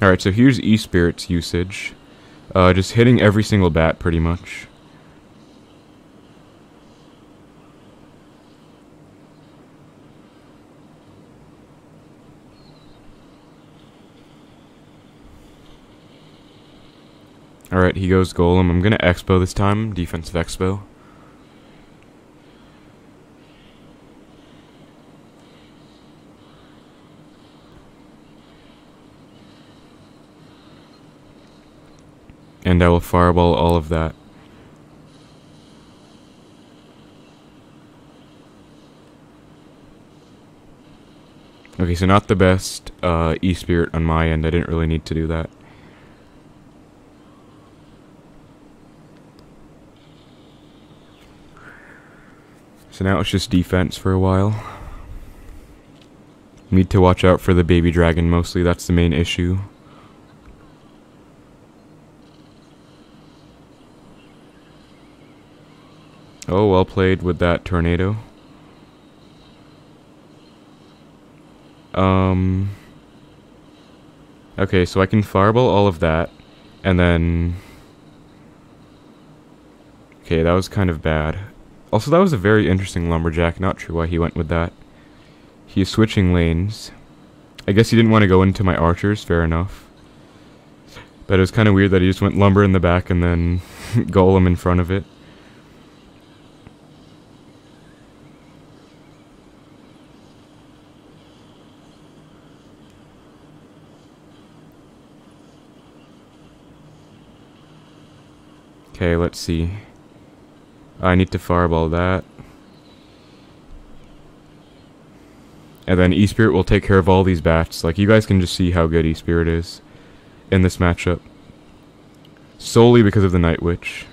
Alright, so here's E-Spirit's usage. Just hitting every single bat, pretty much. Alright, he goes Golem. I'm gonna Xbow this time. Defensive Xbow. And I will fireball all of that. Okay, so not the best E-Spirit on my end. I didn't really need to do that. So now it's just defense for a while. Need to watch out for the baby dragon mostly, that's the main issue. Oh, well played with that tornado. Okay, so I can fireball all of that, and then... Okay, that was kind of bad. Also, that was a very interesting lumberjack. Not sure why he went with that. He is switching lanes. I guess he didn't want to go into my archers, fair enough. But it was kind of weird that he just went lumber in the back and then golem in front of it. Okay, let's see. I need to fireball that. And then E-Spirit will take care of all these bats. Like, you guys can just see how good E-Spirit is in this matchup. Solely because of the Night Witch.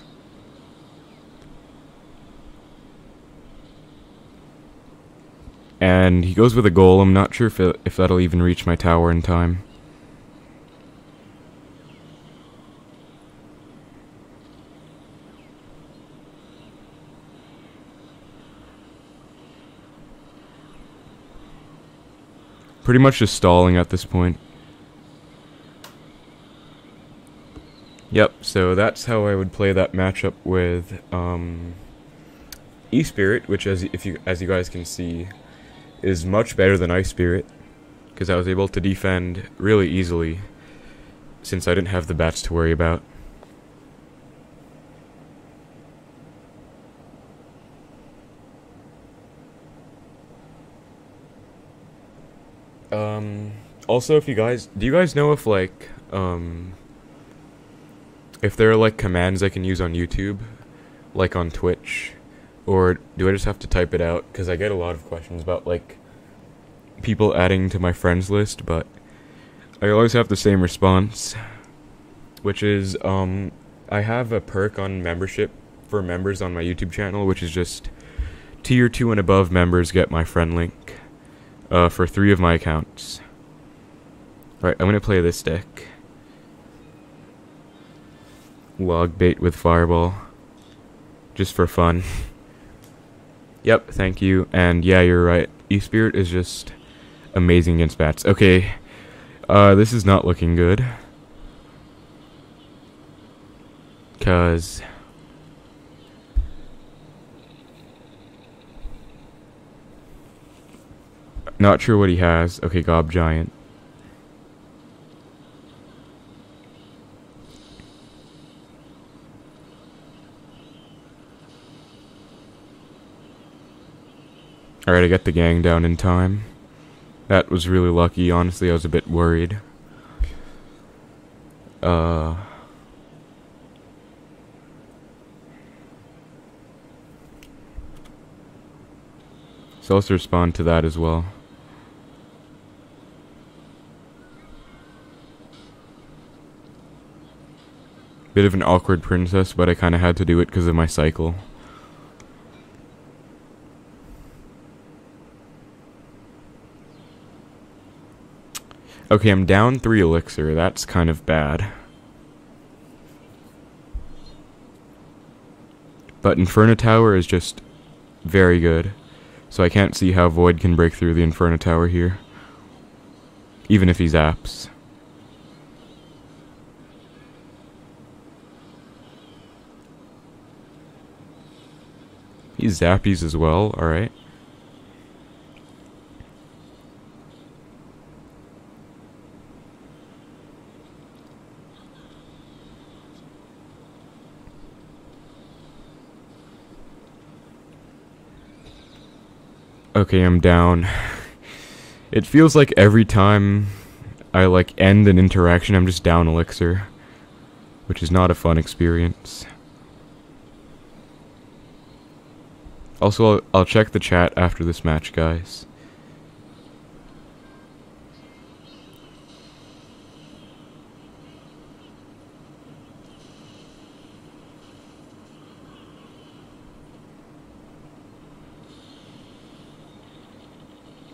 And he goes with a golem. Not sure if that'll even reach my tower in time. Pretty much just stalling at this point. Yep, so that's how I would play that matchup with E-Spirit, which as you guys can see is much better than Ice Spirit, because I was able to defend really easily since I didn't have the bats to worry about. Also, if do you guys know if, like, if there are, like, commands I can use on YouTube, like on Twitch, or do I just have to type it out? Because I get a lot of questions about, like, people adding to my friends list, but I always have the same response, which is, I have a perk on membership for members on my YouTube channel, which is just tier 2 and above members get my friend link, for 3 of my accounts. Right, I'm gonna play this deck. Log bait with fireball. Just for fun. Yep, thank you. And yeah, you're right. E-Spirit is just amazing against bats. Okay, this is not looking good. 'Cause not sure what he has. Okay, Gob Giant. Alright, I got the gang down in time. That was really lucky. Honestly, I was a bit worried. So let's respond to that as well. Bit of an awkward princess, but I kind of had to do it because of my cycle. Okay, I'm down 3 elixir. That's kind of bad. But Inferno Tower is just very good. So I can't see how Void can break through the Inferno Tower here. Even if he zaps. He's zappies as well, alright. Okay, I'm down. It feels like every time I, like, end an interaction, I'm just down elixir. Which is not a fun experience. Also, I'll check the chat after this match, guys.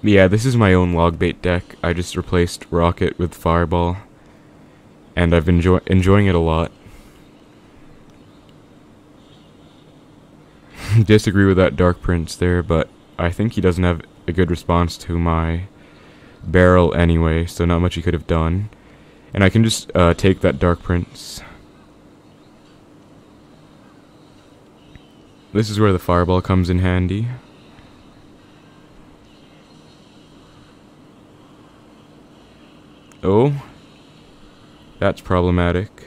Yeah, this is my own log bait deck. I just replaced Rocket with Fireball. And I've been enjoying it a lot. Disagree with that Dark Prince there, but I think he doesn't have a good response to my barrel anyway, so not much he could have done. And I can just take that Dark Prince. This is where the Fireball comes in handy. Oh, that's problematic.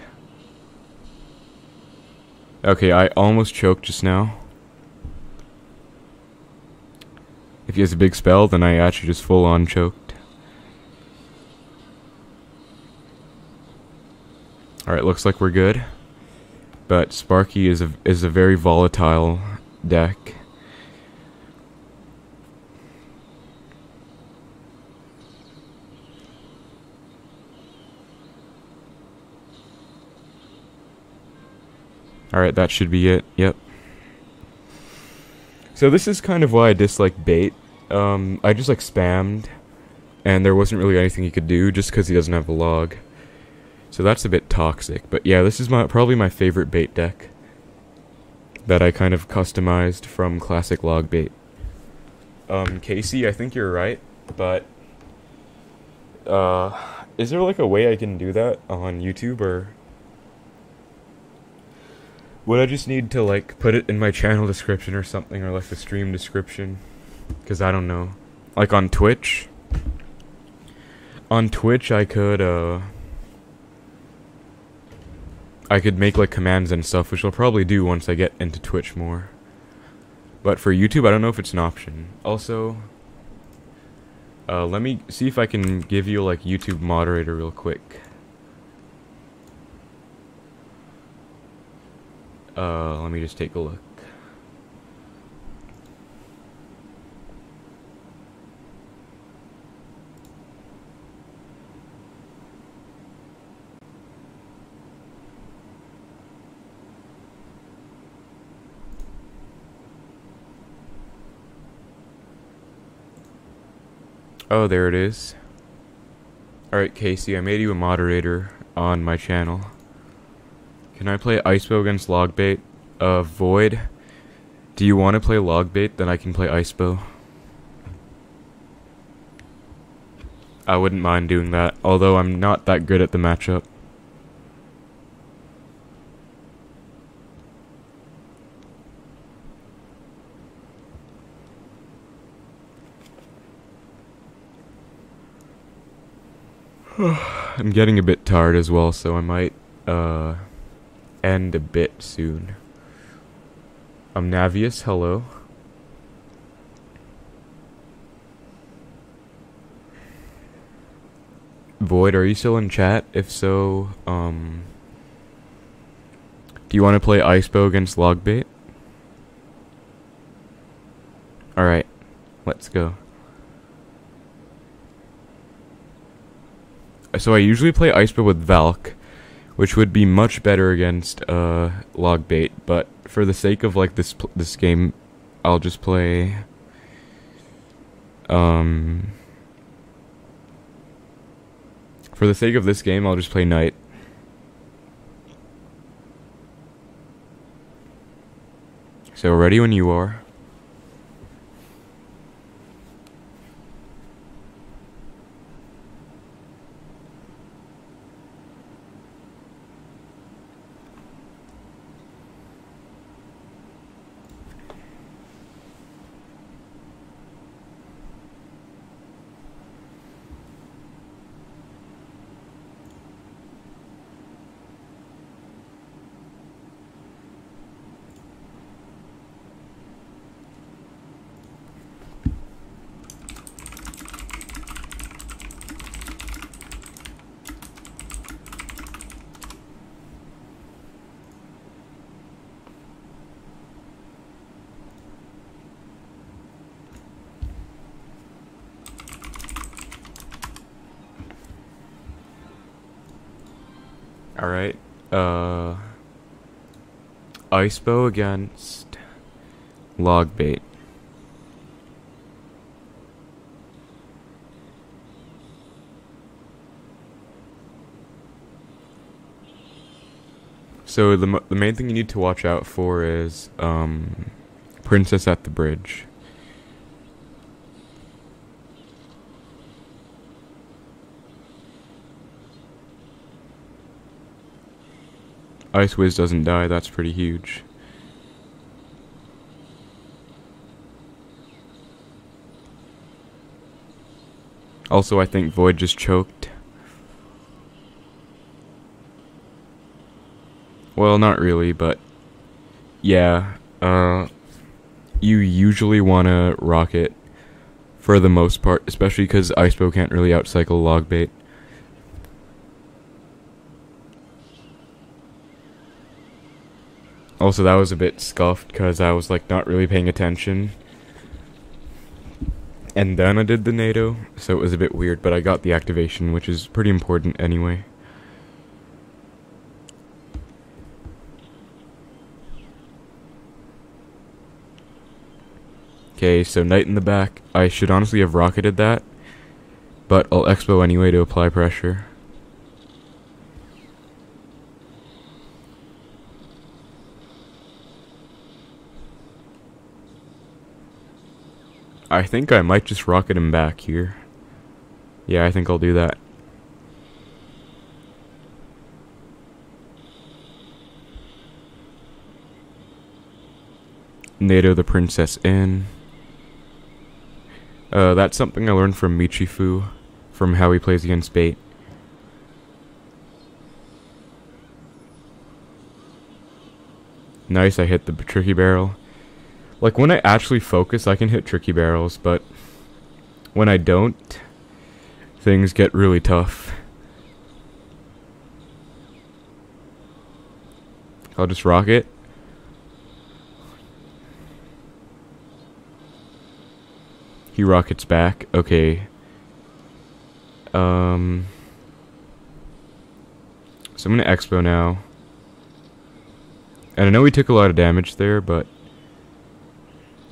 Okay, I almost choked just now. If he has a big spell, then I actually just full on choked. Alright, looks like we're good. But Sparky is a very volatile deck. Alright, that should be it. Yep. So this is kind of why I dislike Bait. I just like spammed, and there wasn't really anything he could do just because he doesn't have a log. So that's a bit toxic. But yeah, this is probably my favorite Bait deck that I kind of customized from classic log Bait. Casey, I think you're right, but is there like a way I can do that on YouTube, or would I just need to like put it in my channel description or something, or like the stream description? Because I don't know. Like on Twitch? On Twitch I could make like commands and stuff, which I'll probably do once I get into Twitch more. But for YouTube, I don't know if it's an option. Also, let me see if I can give you like YouTube moderator real quick. Let me just take a look. Oh, there it is. Alright, Casey, I made you a moderator on my channel. Can I play Icebow against Logbait? Void, do you want to play Logbait? Then I can play Icebow. I wouldn't mind doing that, although I'm not that good at the matchup. I'm getting a bit tired as well, so I might end a bit soon. Navius, hello. Void, are you still in chat? If so, do you want to play Icebow against Logbait? Alright, let's go. So I usually play Icebow with Valk, which would be much better against Logbait, but for the sake of like this game, I'll just play for the sake of this game, I'll just play Knight. So ready when you are. Alright, Icebow against Logbait. So the main thing you need to watch out for is Princess at the Bridge. Ice Wiz doesn't die, that's pretty huge. Also, I think Void just choked. Well, not really, but yeah, you usually want to rocket for the most part, especially because Xbow can't really outcycle log bait. Also, that was a bit scuffed because I was like not really paying attention. And then I did the NATO, so it was a bit weird, but I got the activation, which is pretty important anyway. Okay, so Knight in the back. I should honestly have rocketed that, but I'll Xbow anyway to apply pressure. I think I might just rocket him back here. Yeah, I think I'll do that. NATO the princess in. That's something I learned from Michifu, from how he plays against bait. Nice, I hit the tricky barrel. Like, when I actually focus, I can hit tricky barrels, but when I don't, things get really tough. I'll just rocket. He rockets back. Okay. So I'm gonna Xbow now. And I know we took a lot of damage there, but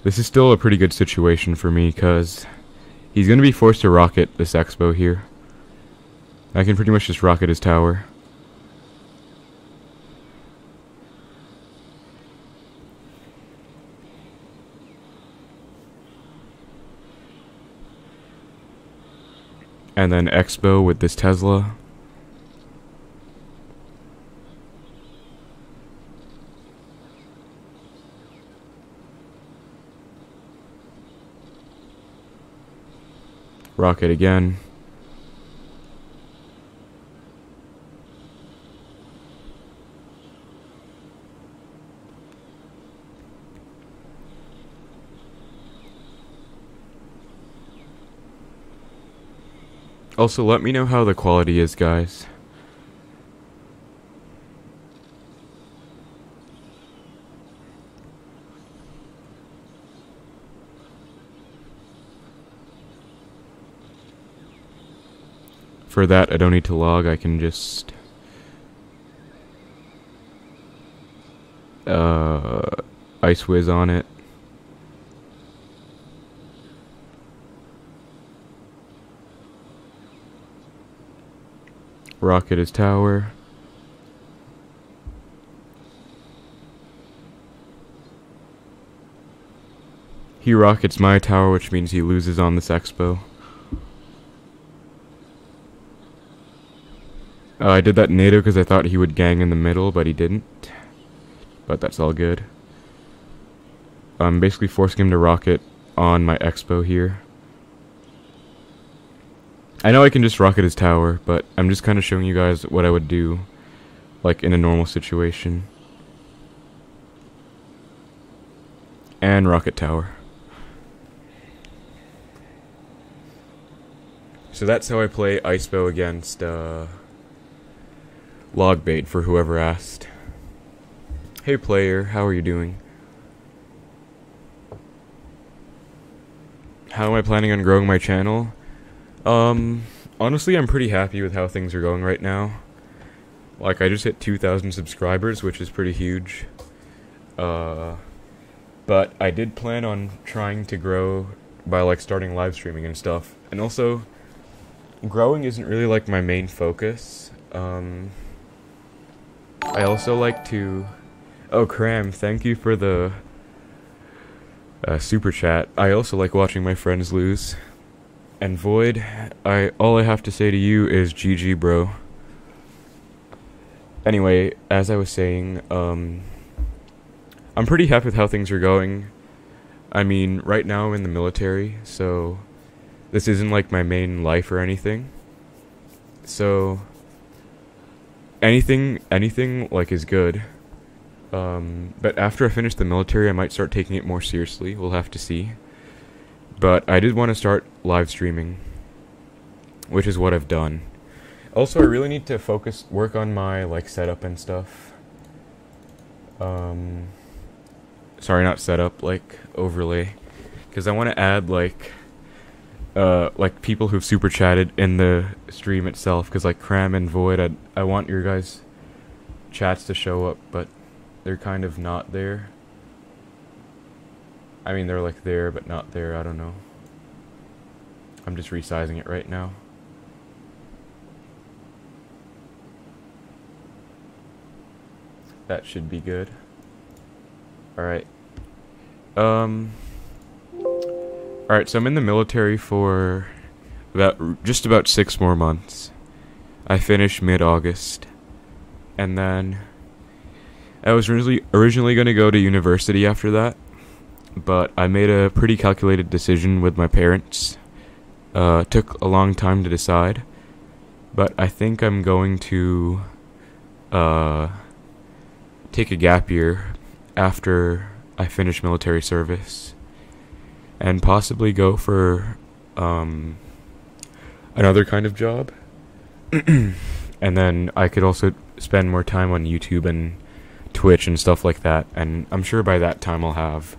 this is still a pretty good situation for me, because he's going to be forced to rocket this Xbow here. I can pretty much just rocket his tower. And then Xbow with this Tesla. Rocket again. Also, let me know how the quality is, guys. For that, I don't need to log, I can just Ice Whiz on it. Rocket his tower. He rockets my tower, which means he loses on this Xbow. I did that NATO because I thought he would gang in the middle, but he didn't. But that's all good. I'm basically forcing him to rocket on my Xbow here. I know I can just rocket his tower, but I'm just kind of showing you guys what I would do, like, in a normal situation. And rocket tower. So that's how I play Icebow against, log bait, for whoever asked. Hey player, how are you doing? How am I planning on growing my channel? Honestly, I'm pretty happy with how things are going right now. Like, I just hit 2,000 subscribers, which is pretty huge. But I did plan on trying to grow by, like, starting live streaming and stuff. And also, growing isn't really, like, my main focus. I also like to... Oh, Cram, thank you for the super chat. I also like watching my friends lose. And Void, all I have to say to you is GG, bro. Anyway, as I was saying, I'm pretty happy with how things are going. I mean, right now I'm in the military, so this isn't like my main life or anything. So anything like is good. But after I finish the military, I might start taking it more seriously. We'll have to see. But I did want to start live streaming, which is what I've done. Also, I really need to work on my, like, setup and stuff. Sorry, not setup, like, overlay. Because I want to add, like, people who've super chatted in the stream itself. Because, like, Cram and Void, I want your guys' chats to show up, but they're kind of not there. I mean, they're, like, there, but not there, I don't know. I'm just resizing it right now. That should be good. Alright. Alright, so I'm in the military for just about 6 more months. I finish mid-August. And then I was originally going to go to university after that, but I made a pretty calculated decision with my parents. Took a long time to decide, but I think I'm going to take a gap year after I finish military service and possibly go for another kind of job. And then I could also spend more time on YouTube and Twitch and stuff like that, and I'm sure by that time I'll have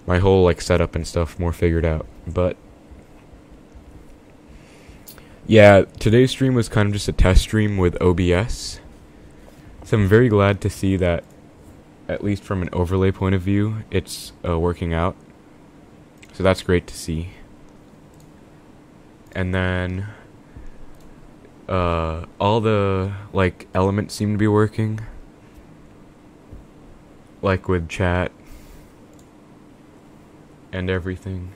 my whole, like, setup and stuff more figured out. But yeah, today's stream was kind of just a test stream with OBS, so I'm very glad to see that, at least from an overlay point of view, it's working out. So that's great to see. And then all the, like, elements seem to be working, like with chat and everything.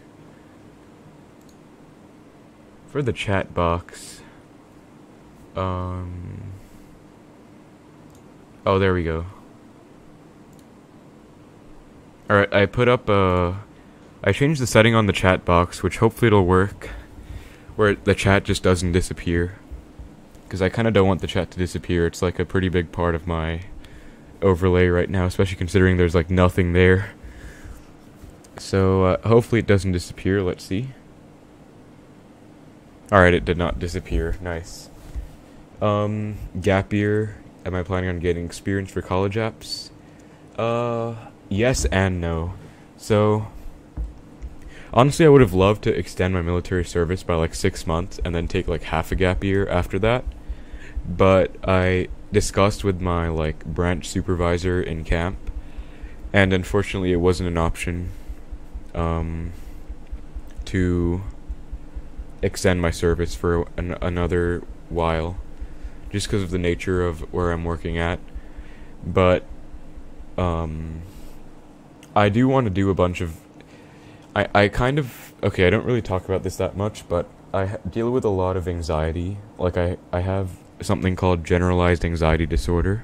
For the chat box, oh, there we go. Alright, I put up I changed the setting on the chat box, which hopefully it'll work, where the chat just doesn't disappear. Because I kind of don't want the chat to disappear. It's like a pretty big part of my overlay right now, especially considering there's, like, nothing there. So hopefully it doesn't disappear. Let's see. Alright, it did not disappear. Nice. Gap year. Am I planning on getting experience for college apps? Yes and no. So, honestly, I would have loved to extend my military service by, like, 6 months and then take, like, half a gap year after that. But I discussed with my, like, branch supervisor in camp, and unfortunately it wasn't an option to extend my service for another while, just because of the nature of where I'm working at. But I do want to do a bunch of I kind of, okay, I don't really talk about this that much, but I deal with a lot of anxiety. Like, I have something called generalized anxiety disorder.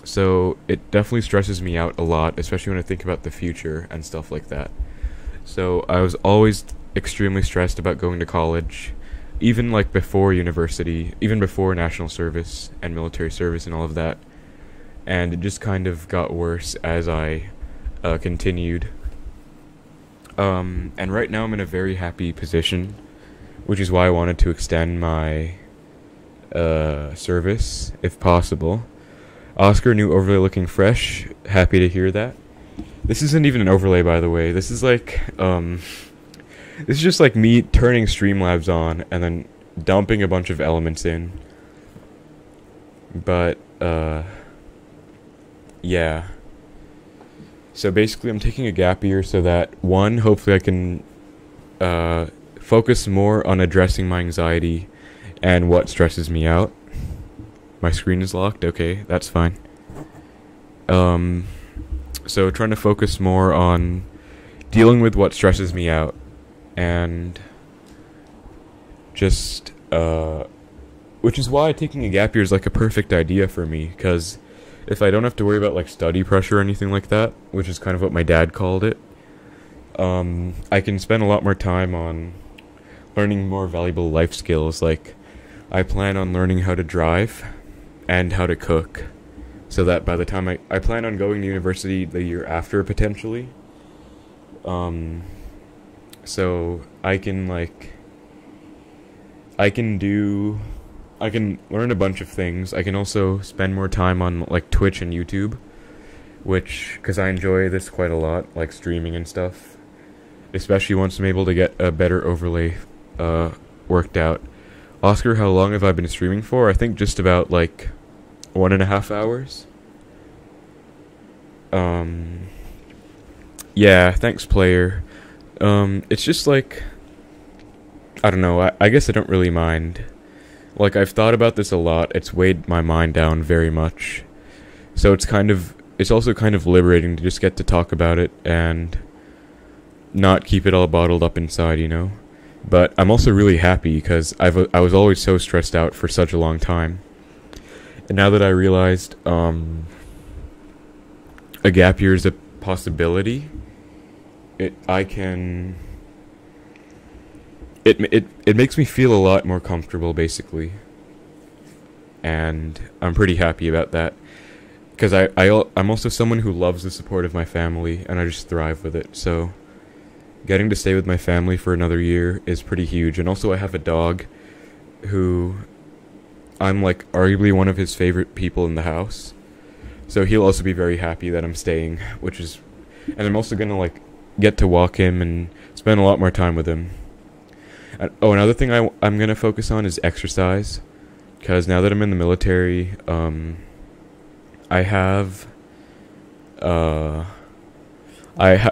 So it definitely stresses me out a lot, especially when I think about the future and stuff like that. So I was always extremely stressed about going to college, even, like, before university, even before national service and military service and all of that. And it just kind of got worse as I continued. And right now I'm in a very happy position, which is why I wanted to extend my service, if possible. Oscar, new overlay looking fresh. Happy to hear that. This isn't even an overlay, by the way. This is like, this is just like me turning Streamlabs on and then dumping a bunch of elements in. But, yeah. So basically I'm taking a gap year so that, one, hopefully I can focus more on addressing my anxiety and what stresses me out. My screen is locked? Okay, that's fine. So trying to focus more on dealing with what stresses me out, and just, which is why taking a gap year is, like, a perfect idea for me, because if I don't have to worry about, like, study pressure or anything like that, which is kind of what my dad called it, I can spend a lot more time on learning more valuable life skills. Like, I plan on learning how to drive and how to cook. so that by the time I plan on going to university the year after, potentially. So I can learn a bunch of things. I can also spend more time on like Twitch and YouTube, because I enjoy this quite a lot, like streaming and stuff. Especially once I'm able to get a better overlay worked out. Oscar, how long have I been streaming for? I think just about like 1.5 hours. Yeah, thanks, player. It's just like, I don't know, I guess I don't really mind. Like, I've thought about this a lot. It's weighed my mind down very much. So it's also kind of liberating to just get to talk about it and not keep it all bottled up inside, you know? But I'm also really happy because I was always so stressed out for such a long time. And now that I realized a gap year is a possibility, it makes me feel a lot more comfortable, basically. And I'm pretty happy about that. Because I'm also someone who loves the support of my family, and I just thrive with it, so getting to stay with my family for another year is pretty huge. And also I have a dog who I'm like arguably one of his favorite people in the house. So he'll also be very happy that I'm staying, and I'm also going to like get to walk him and spend a lot more time with him. Another thing I'm going to focus on is exercise, because now that I'm in the military,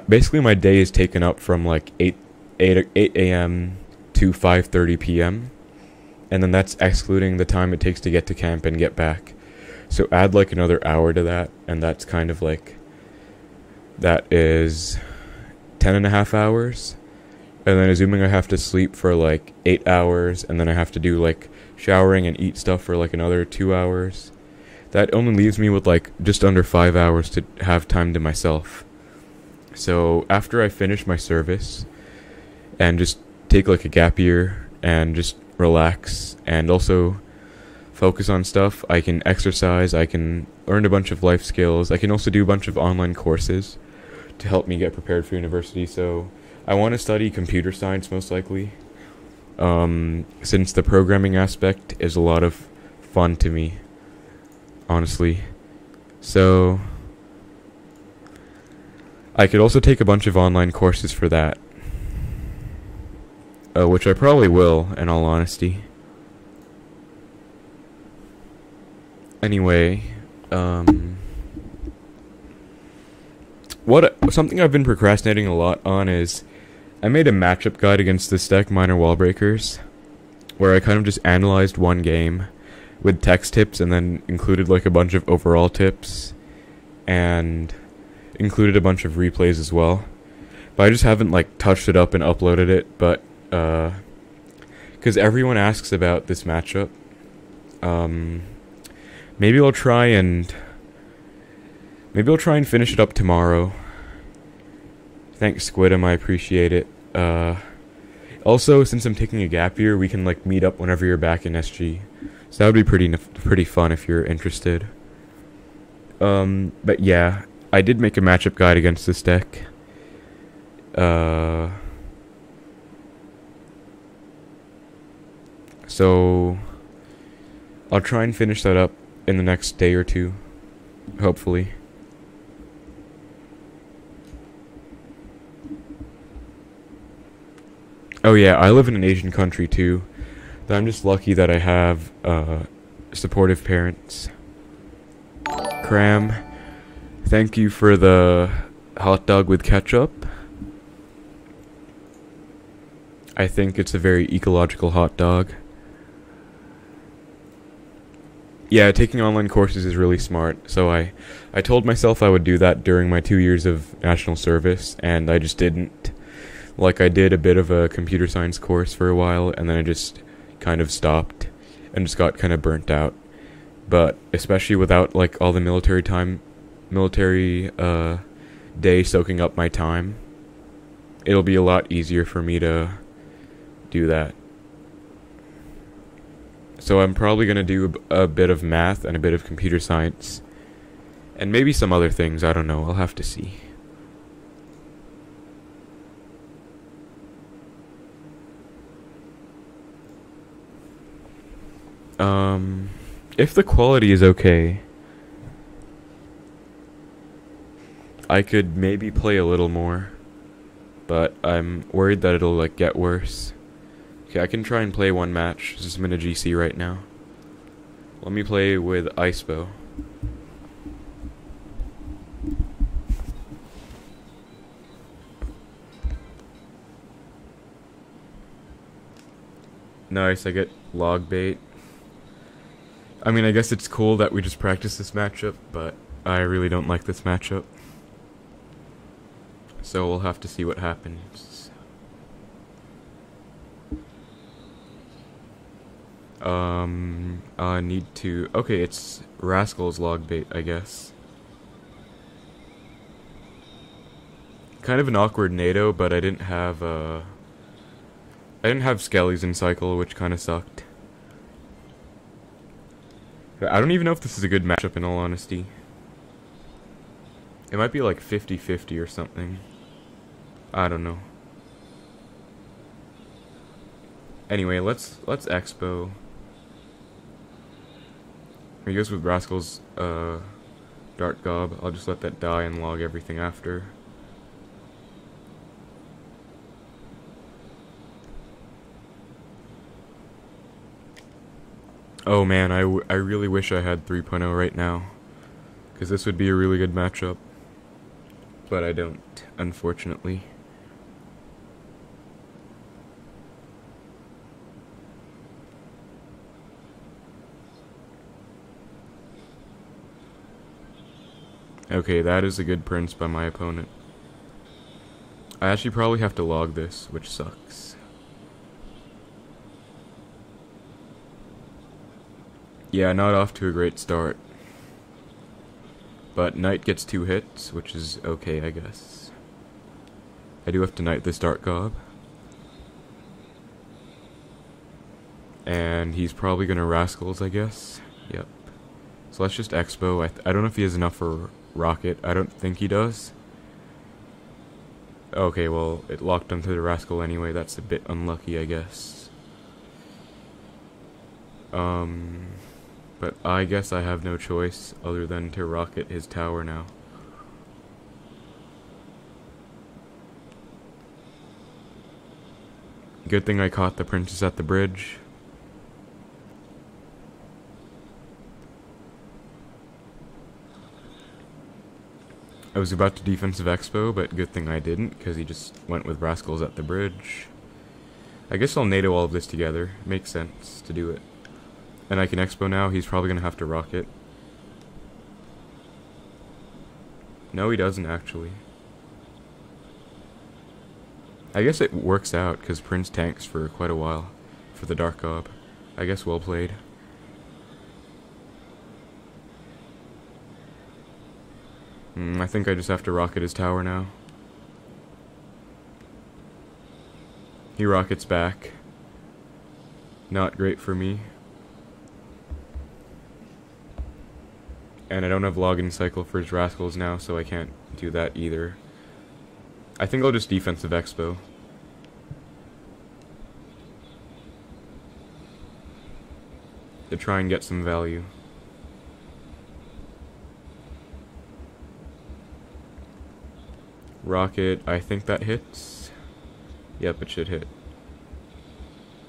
basically my day is taken up from like 8 a.m. to 5:30 p.m. and then that's excluding the time it takes to get to camp and get back. So add like another hour to that, and that's kind of like, that is 10.5 hours. And then assuming I have to sleep for like 8 hours, and then I have to do like showering and eat stuff for like another 2 hours, that only leaves me with like just under 5 hours to have time to myself. So after I finish my service and just take like a gap year and just relax and also focus on stuff, I can exercise, I can learn a bunch of life skills, I can also do a bunch of online courses to help me get prepared for university. So I want to study computer science most likely, since the programming aspect is a lot of fun to me, honestly. So I could also take a bunch of online courses for that, which I probably will, in all honesty. Anyway, something I've been procrastinating a lot on is I made a matchup guide against this deck, Minor Wallbreakers, where I kind of just analyzed one game with text tips and then included like a bunch of overall tips and included a bunch of replays as well. But I just haven't like touched it up and uploaded it, but because everyone asks about this matchup, maybe I'll try and finish it up tomorrow. Thanks, Squidum, I appreciate it. Also, since I'm taking a gap year, we can like meet up whenever you're back in SG. So that would be pretty fun if you're interested. But yeah, I did make a matchup guide against this deck. So I'll try and finish that up in the next day or two, hopefully. Oh yeah, I live in an Asian country too. I'm just lucky that I have supportive parents. Cram, thank you for the hot dog with ketchup. I think it's a very ecological hot dog. Yeah, taking online courses is really smart, so I told myself I would do that during my 2 years of national service, and I just didn't. Like, I did a bit of a computer science course for a while, and then I just kind of stopped, and just got kind of burnt out. But, especially without, like, all the military day soaking up my time, it'll be a lot easier for me to do that. So I'm probably going to do a bit of math and a bit of computer science And maybe some other things, I don't know, I'll have to see. If the quality is okay, I could maybe play a little more, but I'm worried that it'll, like, get worse. Okay, I can try and play one match, since I'm in a GC right now. Let me play with Xbow. Nice, I get log bait. I mean, I guess it's cool that we just practice this matchup, but I really don't like this matchup. So we'll have to see what happens. I need to... Okay, it's Rascal's log bait, I guess. Kind of an awkward NATO, but I didn't have Skellies in cycle, which kind of sucked. I don't even know if this is a good matchup, in all honesty. It might be like 50-50 or something. I don't know. Anyway, let's Xbow. He goes with Rascal's Dart Gob. I'll just let that die and log everything after. Oh man, I really wish I had 3.0 right now, because this would be a really good matchup. But I don't, unfortunately. Okay, that is a good prince by my opponent. I actually probably have to log this, which sucks. Yeah, not off to a great start. But knight gets 2 hits, which is okay, I guess. I do have to knight this Dart Gob. And he's probably gonna Rascals, I guess. Yep. So let's just Xbow. I don't know if he has enough for Rocket. I don't think he does. Okay, well, it locked onto the Rascal anyway. That's a bit unlucky, I guess. But I guess I have no choice other than to rocket his tower now. Good thing I caught the princess at the bridge. I was about to defensive Xbow, but good thing I didn't, because he just went with Rascals at the bridge. I guess I'll NATO all of this together. Makes sense to do it. And I can Xbow now. He's probably going to have to rocket. No, he doesn't, actually. I guess it works out, because Prince tanks for quite a while for the Dark Gob. I guess well played. I think I just have to rocket his tower now. He rockets back. Not great for me. And I don't have login cycle for his Rascals now, so I can't do that either. I think I'll just defensive Xbow. To try and get some value. Rocket, I think that hits. Yep, it should hit.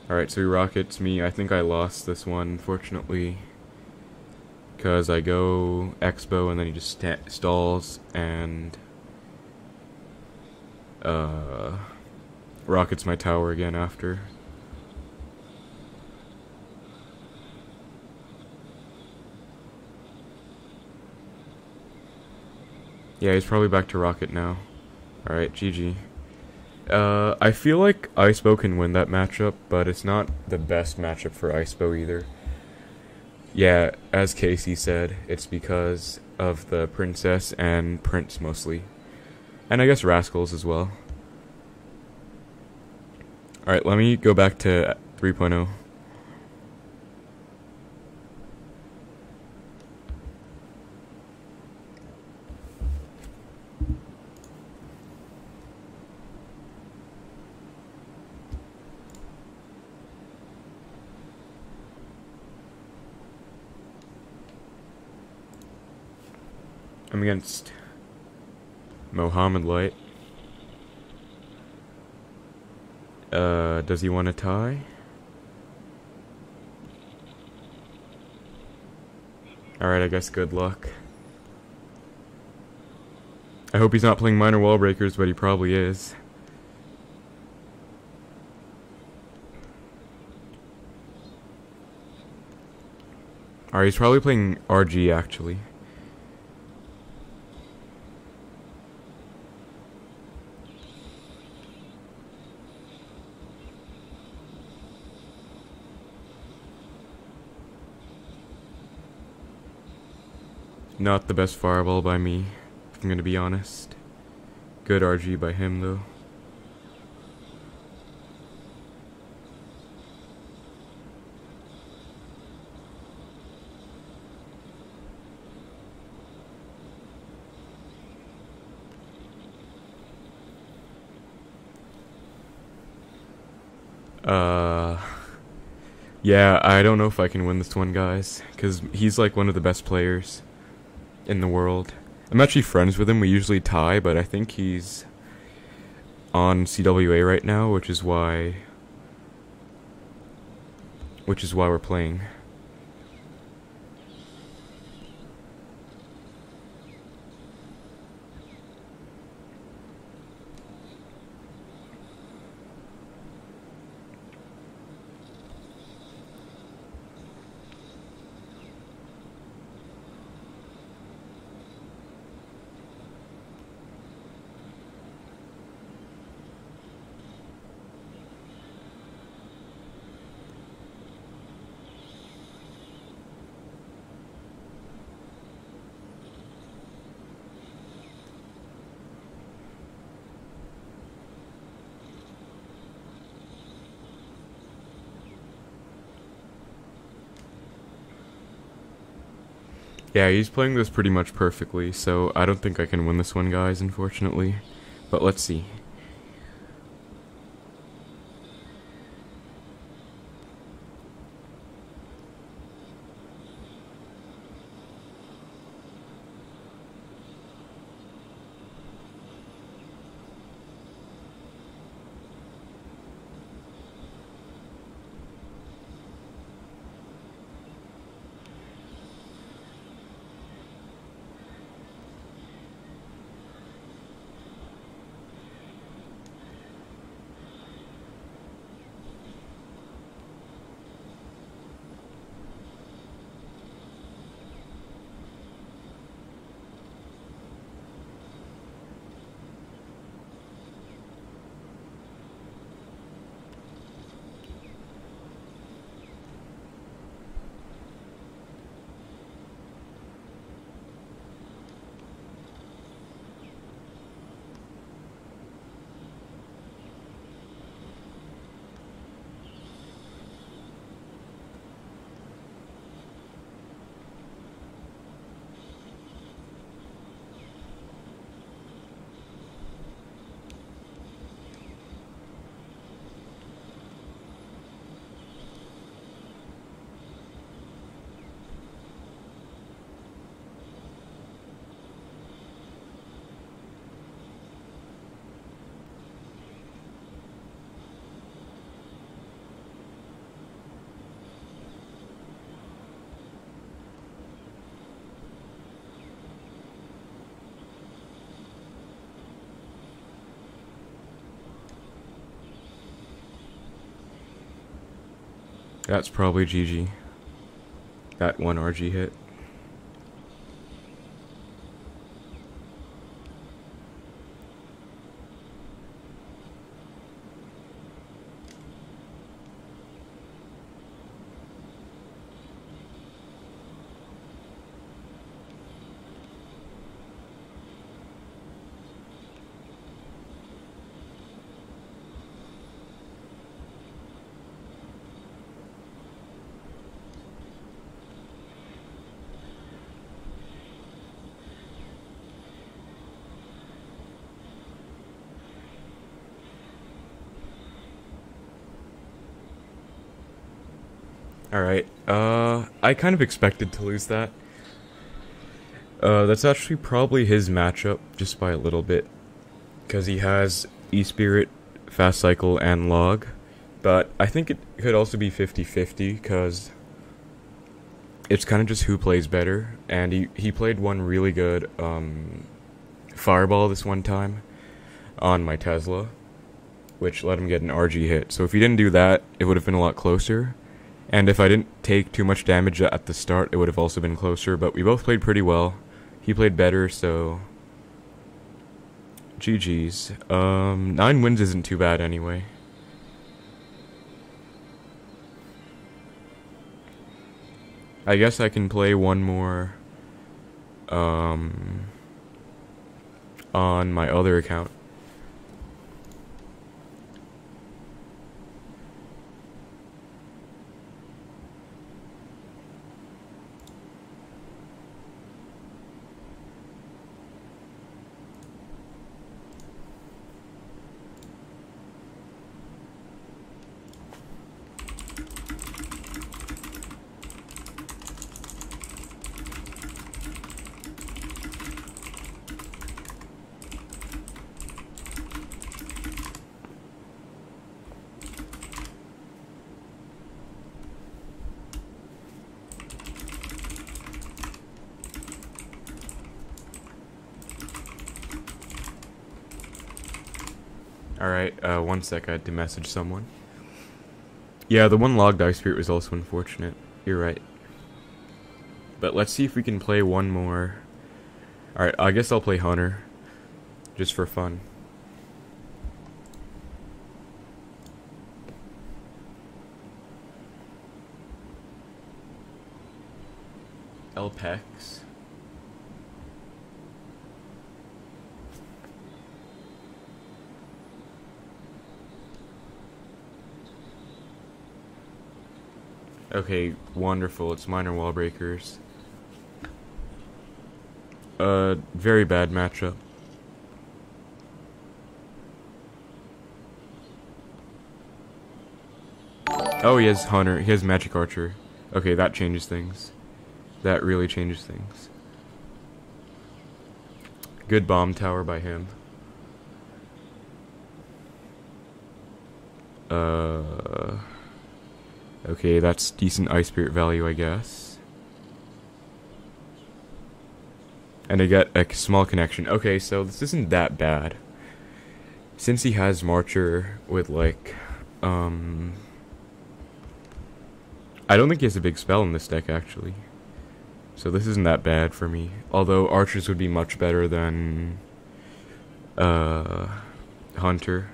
Alright, so he rockets me. I think I lost this one, unfortunately. Because I go Xbow and then he just stalls and rockets my tower again after. Yeah, he's probably back to rocket now. Alright, GG. I feel like Xbow can win that matchup, but it's not the best matchup for Xbow either. Yeah, as Casey said, it's because of the princess and prince mostly. And I guess Rascals as well. Alright, let me go back to 3.0. I'm against Mohammed Light. Does he want to tie? Alright, I guess good luck. I hope he's not playing minor wall breakers, but he probably is. Alright, he's probably playing RG, actually. Not the best fireball by me, if I'm gonna be honest. Good RG by him, though. Yeah, I don't know if I can win this one, guys, because he's like one of the best players in the world. I'm actually friends with him, we usually tie, but I think he's on CWA right now, which is why we're playing. Yeah, he's playing this pretty much perfectly, so I don't think I can win this one, guys, unfortunately. But let's see. That's probably GG. That one RG hit. Alright, I kind of expected to lose that. That's actually probably his matchup, just by a little bit. Because he has E-Spirit, Fast Cycle, and Log. But I think it could also be 50-50, because it's kind of just who plays better. And he played one really good Fireball this one time on my Tesla, which let him get an RG hit. So if he didn't do that, it would have been a lot closer. And if I didn't take too much damage at the start, it would have also been closer. But we both played pretty well. He played better, so GG's. 9 wins isn't too bad anyway. I guess I can play one more on my other account. Alright, 1 sec, I had to message someone. Yeah, the one logged Ice Spirit was also unfortunate. You're right. But let's see if we can play one more. Alright, I guess I'll play Hunter. Just for fun. Elpex. Okay, wonderful. It's minor wall breakers. Very bad matchup. Oh, he has Hunter. He has Magic Archer. Okay, that changes things. That really changes things. Good bomb tower by him. Okay, that's decent Ice Spirit value, I guess. And I get a small connection. Okay, so this isn't that bad. Since he has Marcher with, like, I don't think he has a big spell in this deck, actually. So this isn't that bad for me. Although Archers would be much better than Hunter.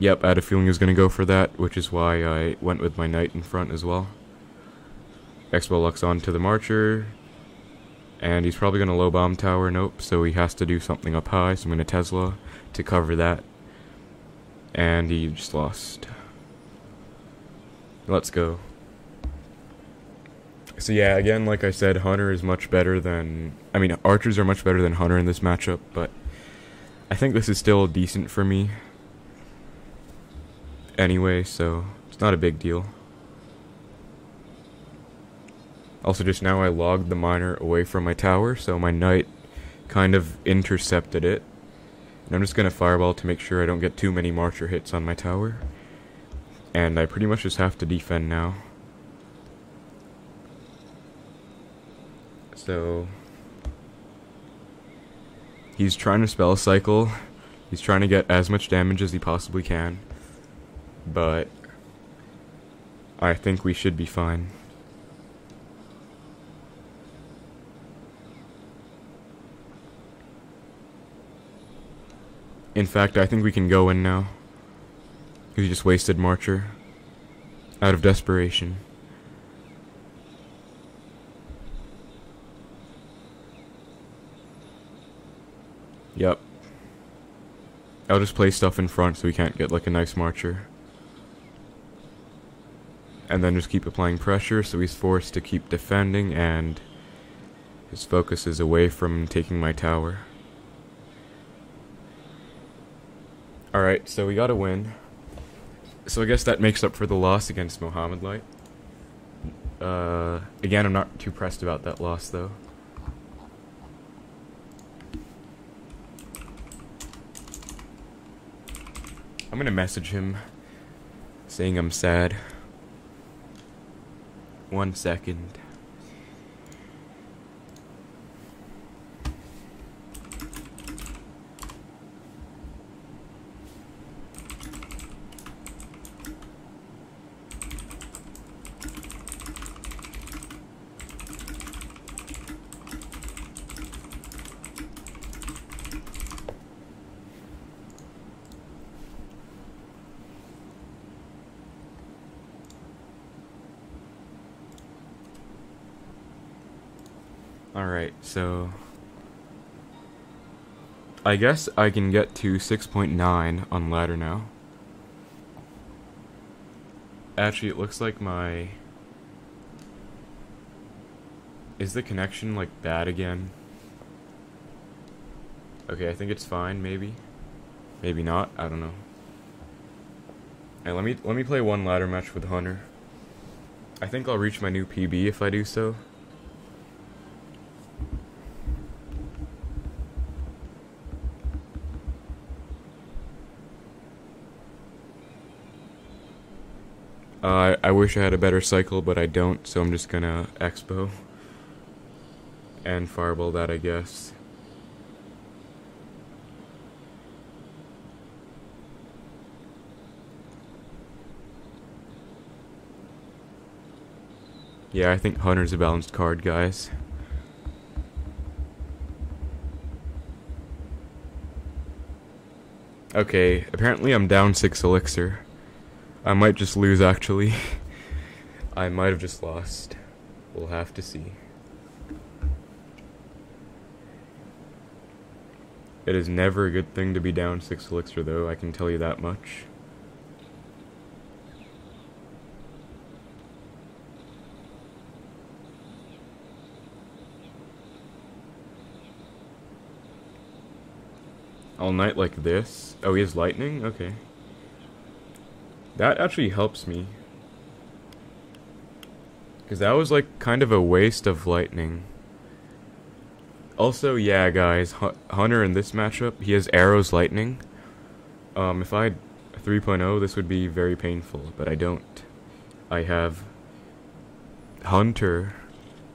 Yep, I had a feeling he was going to go for that, which is why I went with my Knight in front as well. Xbow locks on to the Marcher, and he's probably going to low bomb tower, nope, so he has to do something up high, so I'm going to Tesla to cover that. And he just lost. Let's go. So yeah, again, like I said, Hunter is much better than... I mean, Archers are much better than Hunter in this matchup, but I think this is still decent for me. Anyway, so it's not a big deal. Also, just now I logged the miner away from my tower, so my Knight kind of intercepted it. And I'm just going to Fireball to make sure I don't get too many Marcher hits on my tower. And I pretty much just have to defend now. So he's trying to spell cycle. He's trying to get as much damage as he possibly can. But I think we should be fine. In fact, I think we can go in now. Because he just wasted Marcher. Out of desperation. Yep. I'll just play stuff in front so we can't get like a nice Marcher. And then just keep applying pressure so he's forced to keep defending and his focus is away from taking my tower. Alright, so we got a win. So I guess that makes up for the loss against Mohammed Light. Again, I'm not too pressed about that loss, though. I'm gonna message him, saying I'm sad. 1 second. Alright, so I guess I can get to 6.9 on ladder now. Actually, it looks like my... Is the connection, like, bad again? Okay, I think it's fine, maybe. Maybe not, I don't know. Alright, let me play one ladder match with Hunter. I think I'll reach my new PB if I do so. I wish I had a better cycle, but I don't, so I'm just gonna Xbow and fireball that, I guess. Yeah, I think Hunter's a balanced card, guys. Okay, apparently I'm down 6 elixir. I might just lose, actually. I might have just lost. We'll have to see. It is never a good thing to be down 6 elixir, though, I can tell you that much. All night like this? Oh, he has lightning? Okay. That actually helps me. Because that was like kind of a waste of lightning. Also, yeah guys, Hunter in this matchup, he has arrows lightning. If I had 3.0, this would be very painful, but I don't. I have Hunter,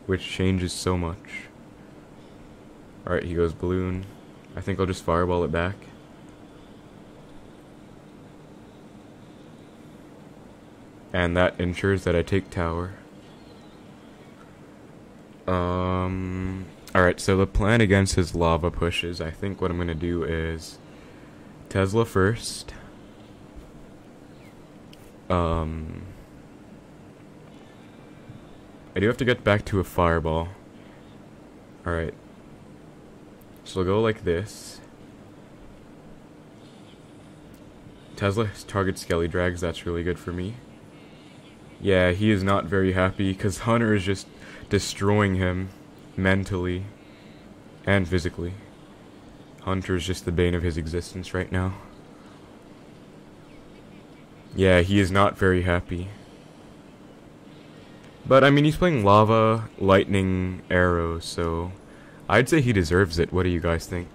which changes so much. Alright, he goes balloon. I think I'll just fireball it back. And that ensures that I take tower. Alright, so the plan against his lava pushes, I think what I'm gonna do is Tesla first. I do have to get back to a fireball. Alright. So I'll go like this. Tesla targets Skelly Drags, that's really good for me. Yeah, he is not very happy, because Hunter is just destroying him mentally and physically. Hunter is just the bane of his existence right now. Yeah, he is not very happy. But, I mean, he's playing lava, lightning, arrows, so I'd say he deserves it. What do you guys think?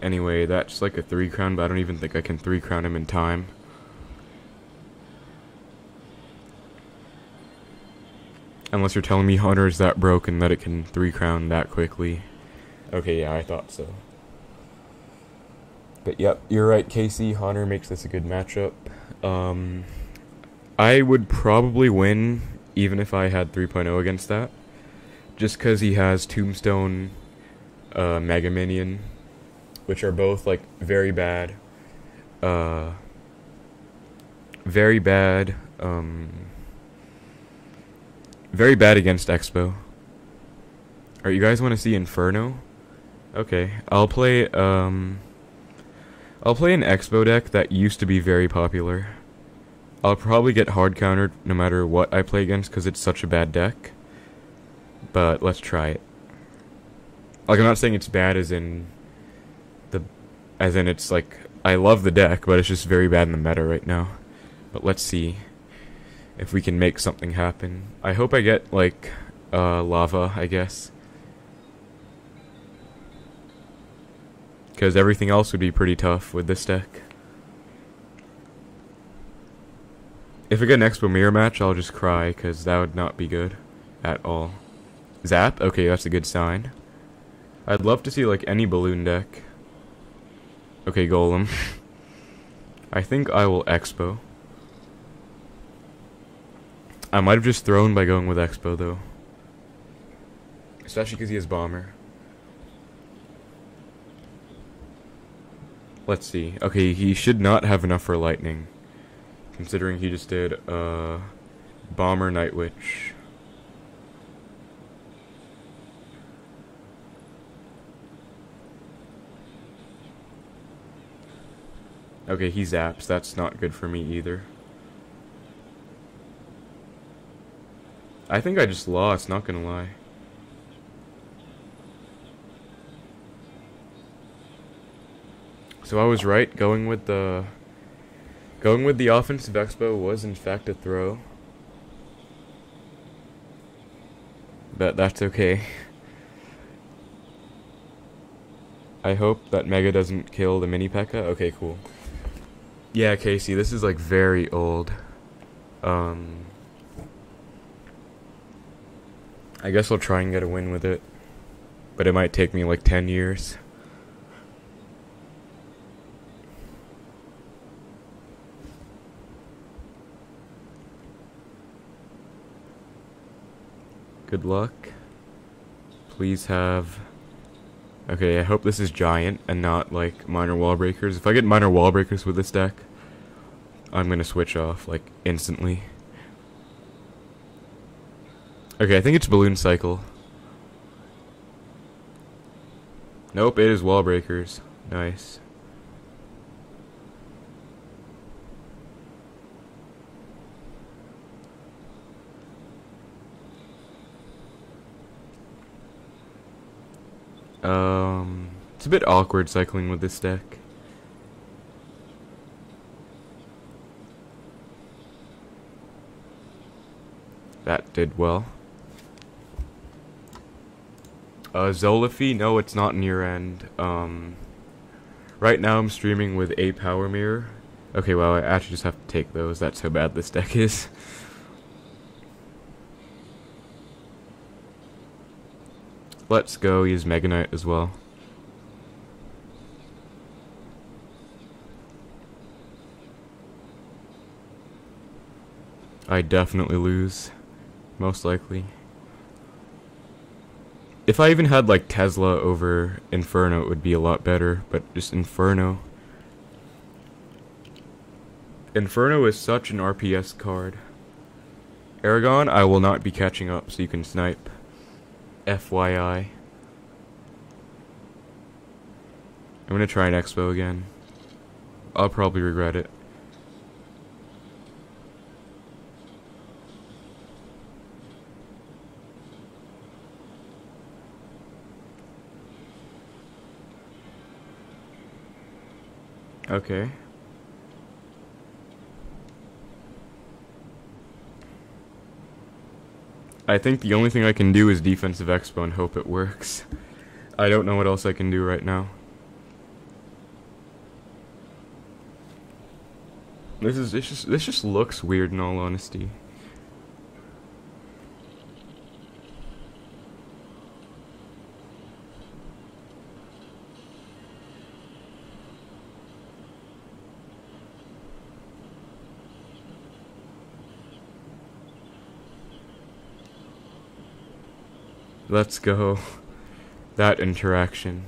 Anyway, that's like a 3 crown, but I don't even think I can 3 crown him in time. Unless you're telling me Hunter is that broken that it can 3 crown that quickly. Okay, yeah, I thought so. But yep, you're right, Casey. Hunter makes this a good matchup. I would probably win even if I had 3.0 against that. Just because he has Tombstone, Mega Minion, which are both like very bad. Very bad against Xbow. Alright, you guys want to see Inferno? Okay, I'll play an Xbow deck that used to be very popular. I'll probably get hard countered no matter what I play against because it's such a bad deck. But let's try it. Like, I'm not saying it's bad as in it's like, I love the deck, but it's just very bad in the meta right now. But let's see if we can make something happen. I hope I get, like, lava, I guess. Because everything else would be pretty tough with this deck. If I get an Xbow mirror match, I'll just cry, because that would not be good at all. Zap? Okay, that's a good sign. I'd love to see, like, any balloon deck. Okay, Golem. I think I will Xbow. I might have just thrown by going with Xbow, though. Especially because he has Bomber. Let's see. Okay, he should not have enough for Lightning. Considering he just did, Bomber, Night Witch. Okay, he zaps. That's not good for me either. I think I just lost, not gonna lie. So I was right, going with the offensive Xbow was in fact a throw. But that's okay. I hope that Mega doesn't kill the mini P.E.K.K.A. Okay, cool. Yeah, Casey, this is like very old. I guess I'll try and get a win with it. But it might take me like 10 years. Good luck. Please have... Okay, I hope this is giant and not like minor wall breakers. If I get minor wall breakers with this deck, I'm gonna switch off like instantly. Okay, I think it's balloon cycle. Nope, it is wall breakers. Nice. It's a bit awkward cycling with this deck. That did well. Zolify? No, it's not near end. Right now I'm streaming with a power mirror. Okay, well, I actually just have to take those. That's how bad this deck is. Let's go use Mega Knight as well. I definitely lose. Most likely. If I even had like Tesla over Inferno, it would be a lot better, but just Inferno. Inferno is such an RPS card. Aragon, I will not be catching up, so you can snipe. FYI. I'm gonna try an Xbow again. I'll probably regret it. Okay. I think the only thing I can do is defensive Xbow and hope it works. I don't know what else I can do right now. This just looks weird in all honesty. Let's go. That interaction.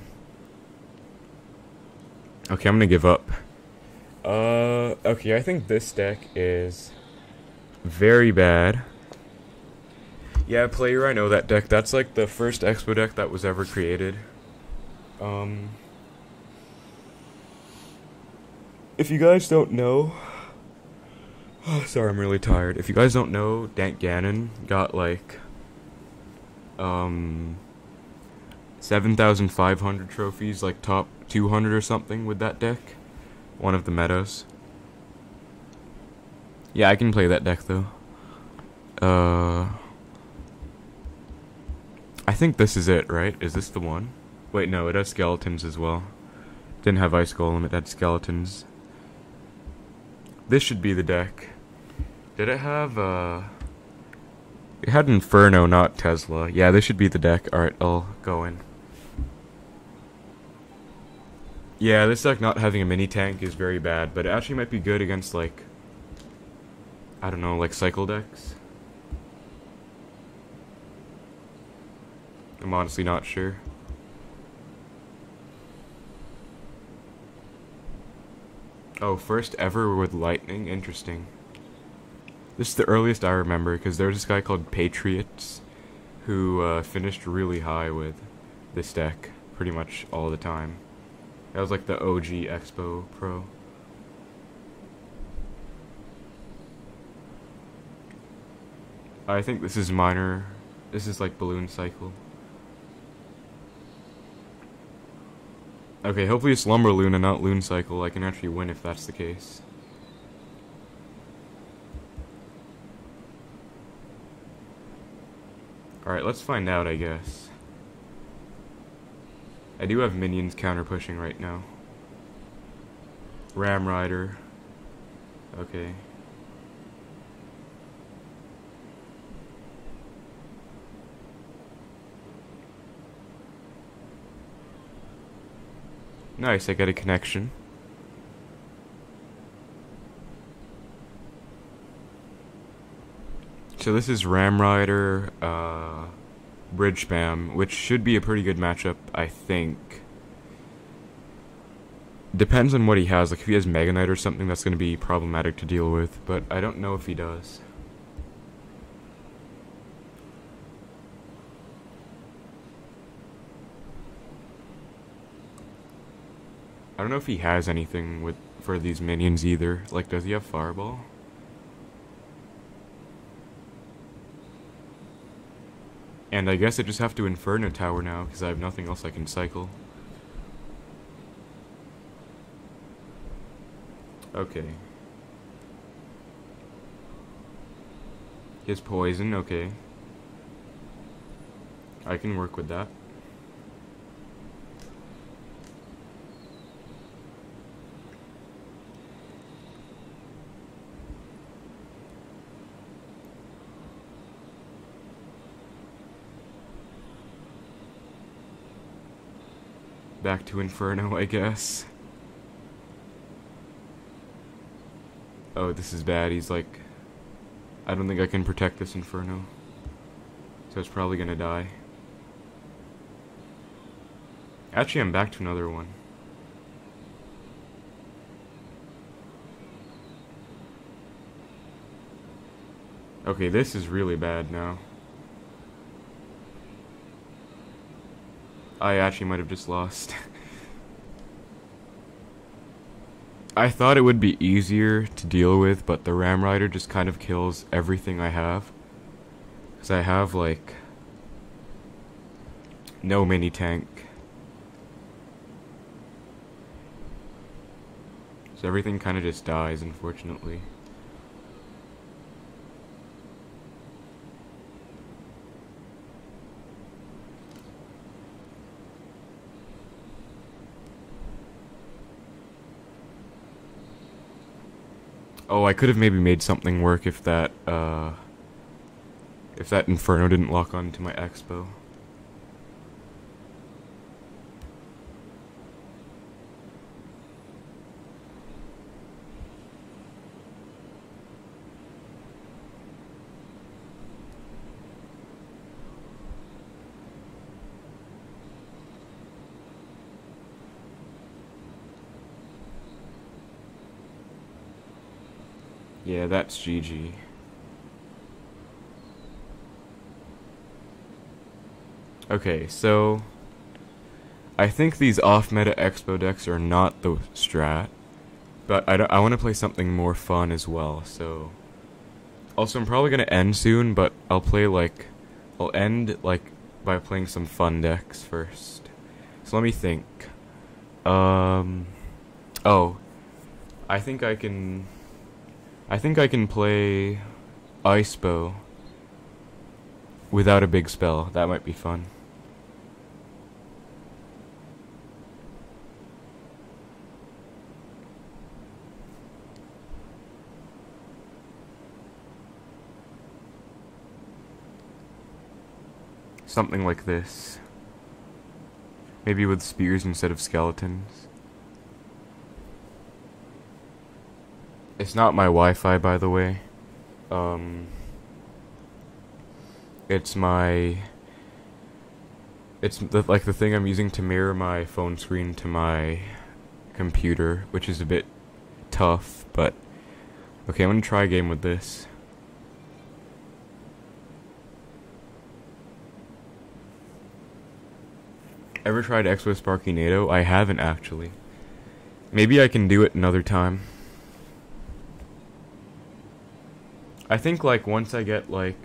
Okay, I'm gonna give up. Okay, I think this deck is very bad. Yeah, player, I know that deck. That's like the first Xbow deck that was ever created. If you guys don't know... Oh, sorry, I'm really tired. If you guys don't know, Dank Ganon got like... 7,500 trophies, like top 200 or something with that deck. One of the metas. Yeah, I can play that deck though. I think this is it, right? Is this the one? Wait, no, it has skeletons as well. Didn't have Ice Golem, it had skeletons. This should be the deck. Did it have, it had Inferno, not Tesla. Yeah, this should be the deck. Alright, I'll go in. Yeah, this deck not having a mini tank is very bad, but it actually might be good against, like, I don't know, like cycle decks. I'm honestly not sure. Oh, first ever with lightning? Interesting. This is the earliest I remember, because there was this guy called Patriots who finished really high with this deck pretty much all the time. That was like the OG Xbow Pro. I think this is minor. This is like Balloon Cycle. Okay, hopefully it's Lumber Loon and not Loon Cycle. I can actually win if that's the case. Alright, let's find out, I guess. I do have minions counter-pushing right now. Ram Rider. Okay. Nice, I got a connection. So this is Ram Rider, Bridge Spam, which should be a pretty good matchup, I think. Depends on what he has. Like, if he has Mega Knight or something, that's going to be problematic to deal with, but I don't know if he does. I don't know if he has anything for these minions either. Like, does he have Fireball? And I guess I just have to Inferno Tower now, because I have nothing else I can cycle. Okay. His poison, okay. I can work with that. Back to Inferno, I guess. Oh, this is bad. He's like... I don't think I can protect this Inferno. So it's probably gonna die. Actually, I'm back to another one. Okay, this is really bad now. I actually might have just lost. I thought it would be easier to deal with, but the Ram Rider just kind of kills everything I have. Because I have, like, no mini tank. So everything kind of just dies, unfortunately. Oh, I could have maybe made something work if that Inferno didn't lock onto my Xbow. Yeah, that's GG. Okay, so I think these off-meta Expo decks are not the strat, but I want to play something more fun as well, so... Also, I'm probably going to end soon, but I'll play, like... I'll end, like, by playing some fun decks first. So let me think. Oh, I think I can play Xbow without a big spell. That might be fun. Something like this. Maybe with spears instead of skeletons. It's not my Wi-Fi, by the way. It's like the thing I'm using to mirror my phone screen to my computer, which is a bit tough, but okay, I'm gonna try a game with this. Ever tried Xbow Sparkinado? I haven't actually. Maybe I can do it another time. I think like once I get like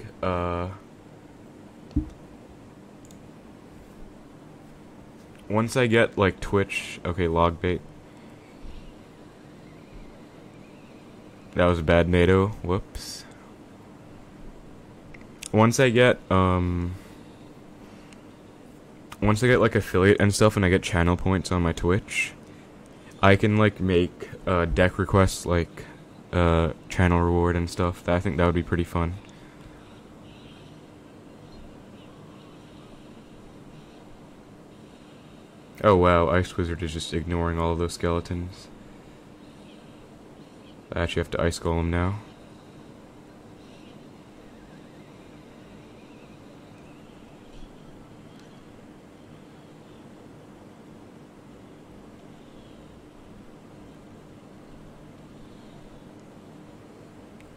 Twitch, okay, log bait. That was a bad NATO. Whoops. Once I get like affiliate and stuff and I get channel points on my Twitch, I can like make deck requests like channel reward and stuff. I think that would be pretty fun. Oh wow, Ice Wizard is just ignoring all of those skeletons. I actually have to Ice Golem now.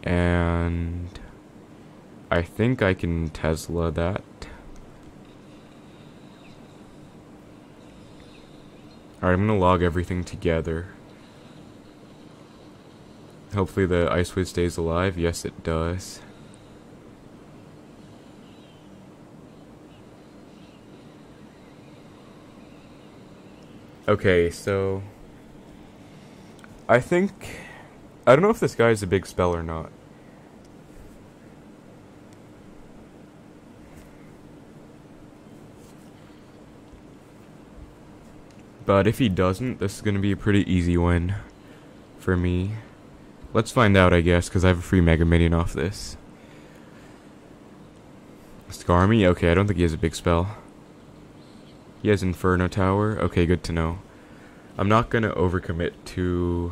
And I think I can Tesla that. Alright, I'm gonna log everything together. Hopefully the Ice Wiz stays alive. Yes, it does. Okay, so I don't know if this guy is a big spell or not. But if he doesn't, this is going to be a pretty easy win for me. Let's find out, I guess, because I have a free Mega Minion off this. Skarmy? Okay, I don't think he has a big spell. He has Inferno Tower? Okay, good to know. I'm not going to overcommit to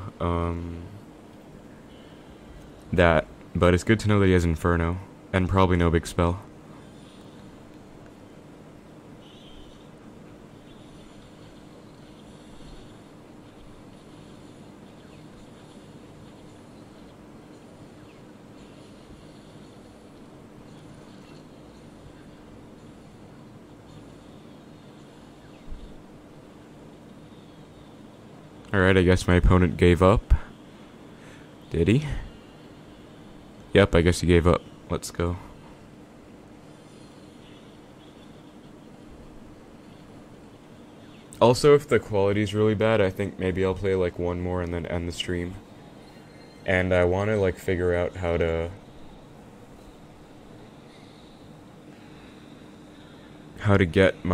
that, but it's good to know that he has Inferno, and probably no big spell. Alright, I guess my opponent gave up. Did he? Yep, I guess he gave up. Let's go. Also, if the quality's really bad, I think maybe I'll play like one more and then end the stream. And I want to like figure out how to get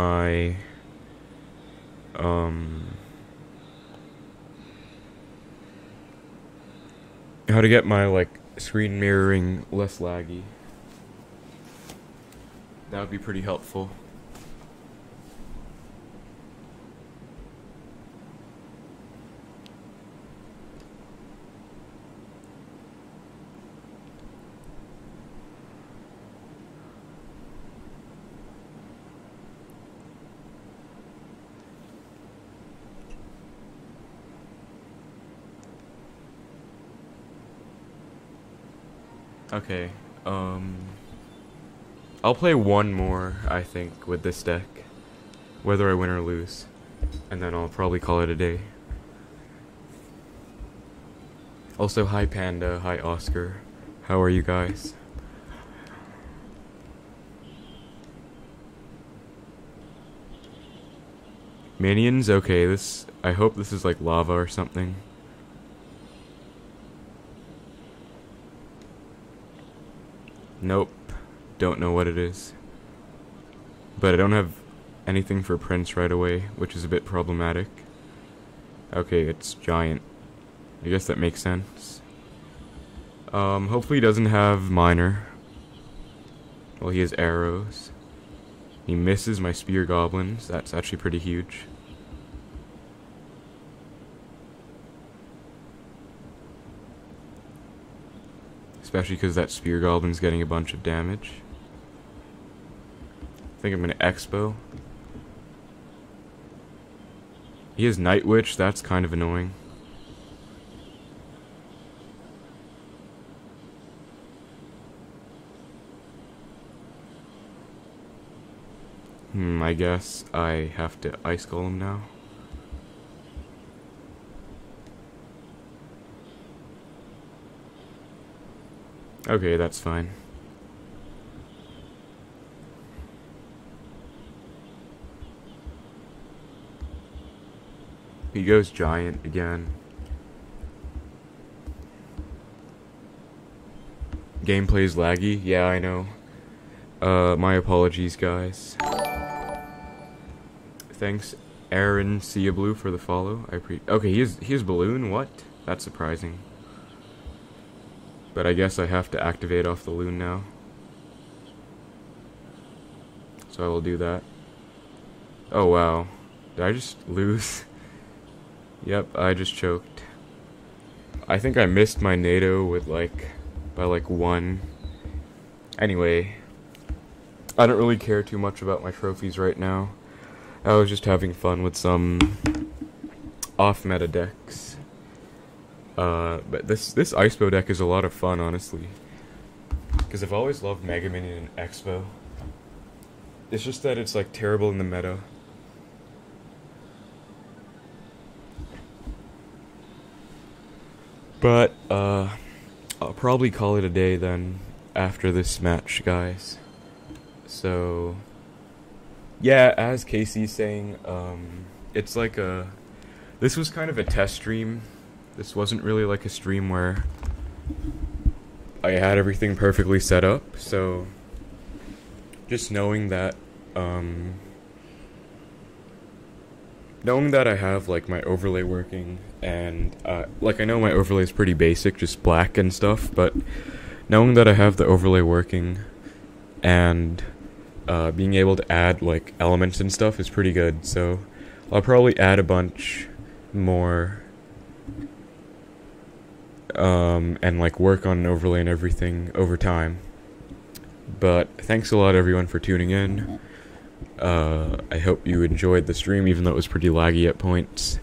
my like screen mirroring less laggy. That would be pretty helpful. Okay, I'll play one more, I think, with this deck, whether I win or lose, and then I'll probably call it a day. Also, hi Panda, hi Oscar, how are you guys? Minions? Okay, this... I hope this is like lava or something. Nope. Don't know what it is. But I don't have anything for Prince right away, which is a bit problematic. Okay, it's giant. I guess that makes sense. Hopefully he doesn't have minor. Well, he has arrows. He misses my spear goblins. That's actually pretty huge. Especially because that spear goblin's getting a bunch of damage. I think I'm gonna Xbow. He has Night Witch, that's kind of annoying. I guess I have to Ice Golem now. Okay, that's fine. He goes giant again. Gameplay's laggy? Yeah, I know. My apologies, guys. Thanks, Aaron Sea Blue, for the follow. Okay, he has balloon. What? That's surprising. But I guess I have to activate off the loon now. So I will do that. Oh wow. Did I just lose? Yep, I just choked. I think I missed my NATO with by 1. Anyway, I don't really care too much about my trophies right now. I was just having fun with some off-meta decks. But this Xbow deck is a lot of fun, honestly. Because I've always loved Mega Minion and Xbow. It's just that it's terrible in the meta. But I'll probably call it a day then after this match, guys. So yeah, as Casey's saying, it's this was kind of a test stream. This wasn't really a stream where I had everything perfectly set up, so just knowing that I have my overlay working, and I know my overlay is pretty basic, just black and stuff, but knowing that I have the overlay working and being able to add elements and stuff is pretty good. So I'll probably add a bunch more and work on an overlay and everything over time. But thanks a lot everyone for tuning in. I hope you enjoyed the stream, even though it was pretty laggy at points.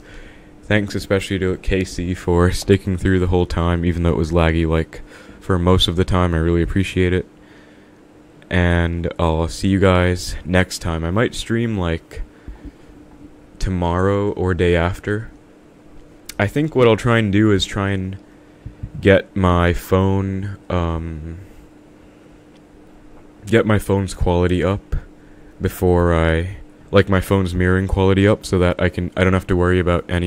Thanks especially to Casey for sticking through the whole time, even though it was laggy for most of the time. I really appreciate it. And I'll see you guys next time. I might stream tomorrow or day after. I think what I'll try and do is try and get my phone get my phone's quality up before my phone's mirroring quality up, so that I don't have to worry about any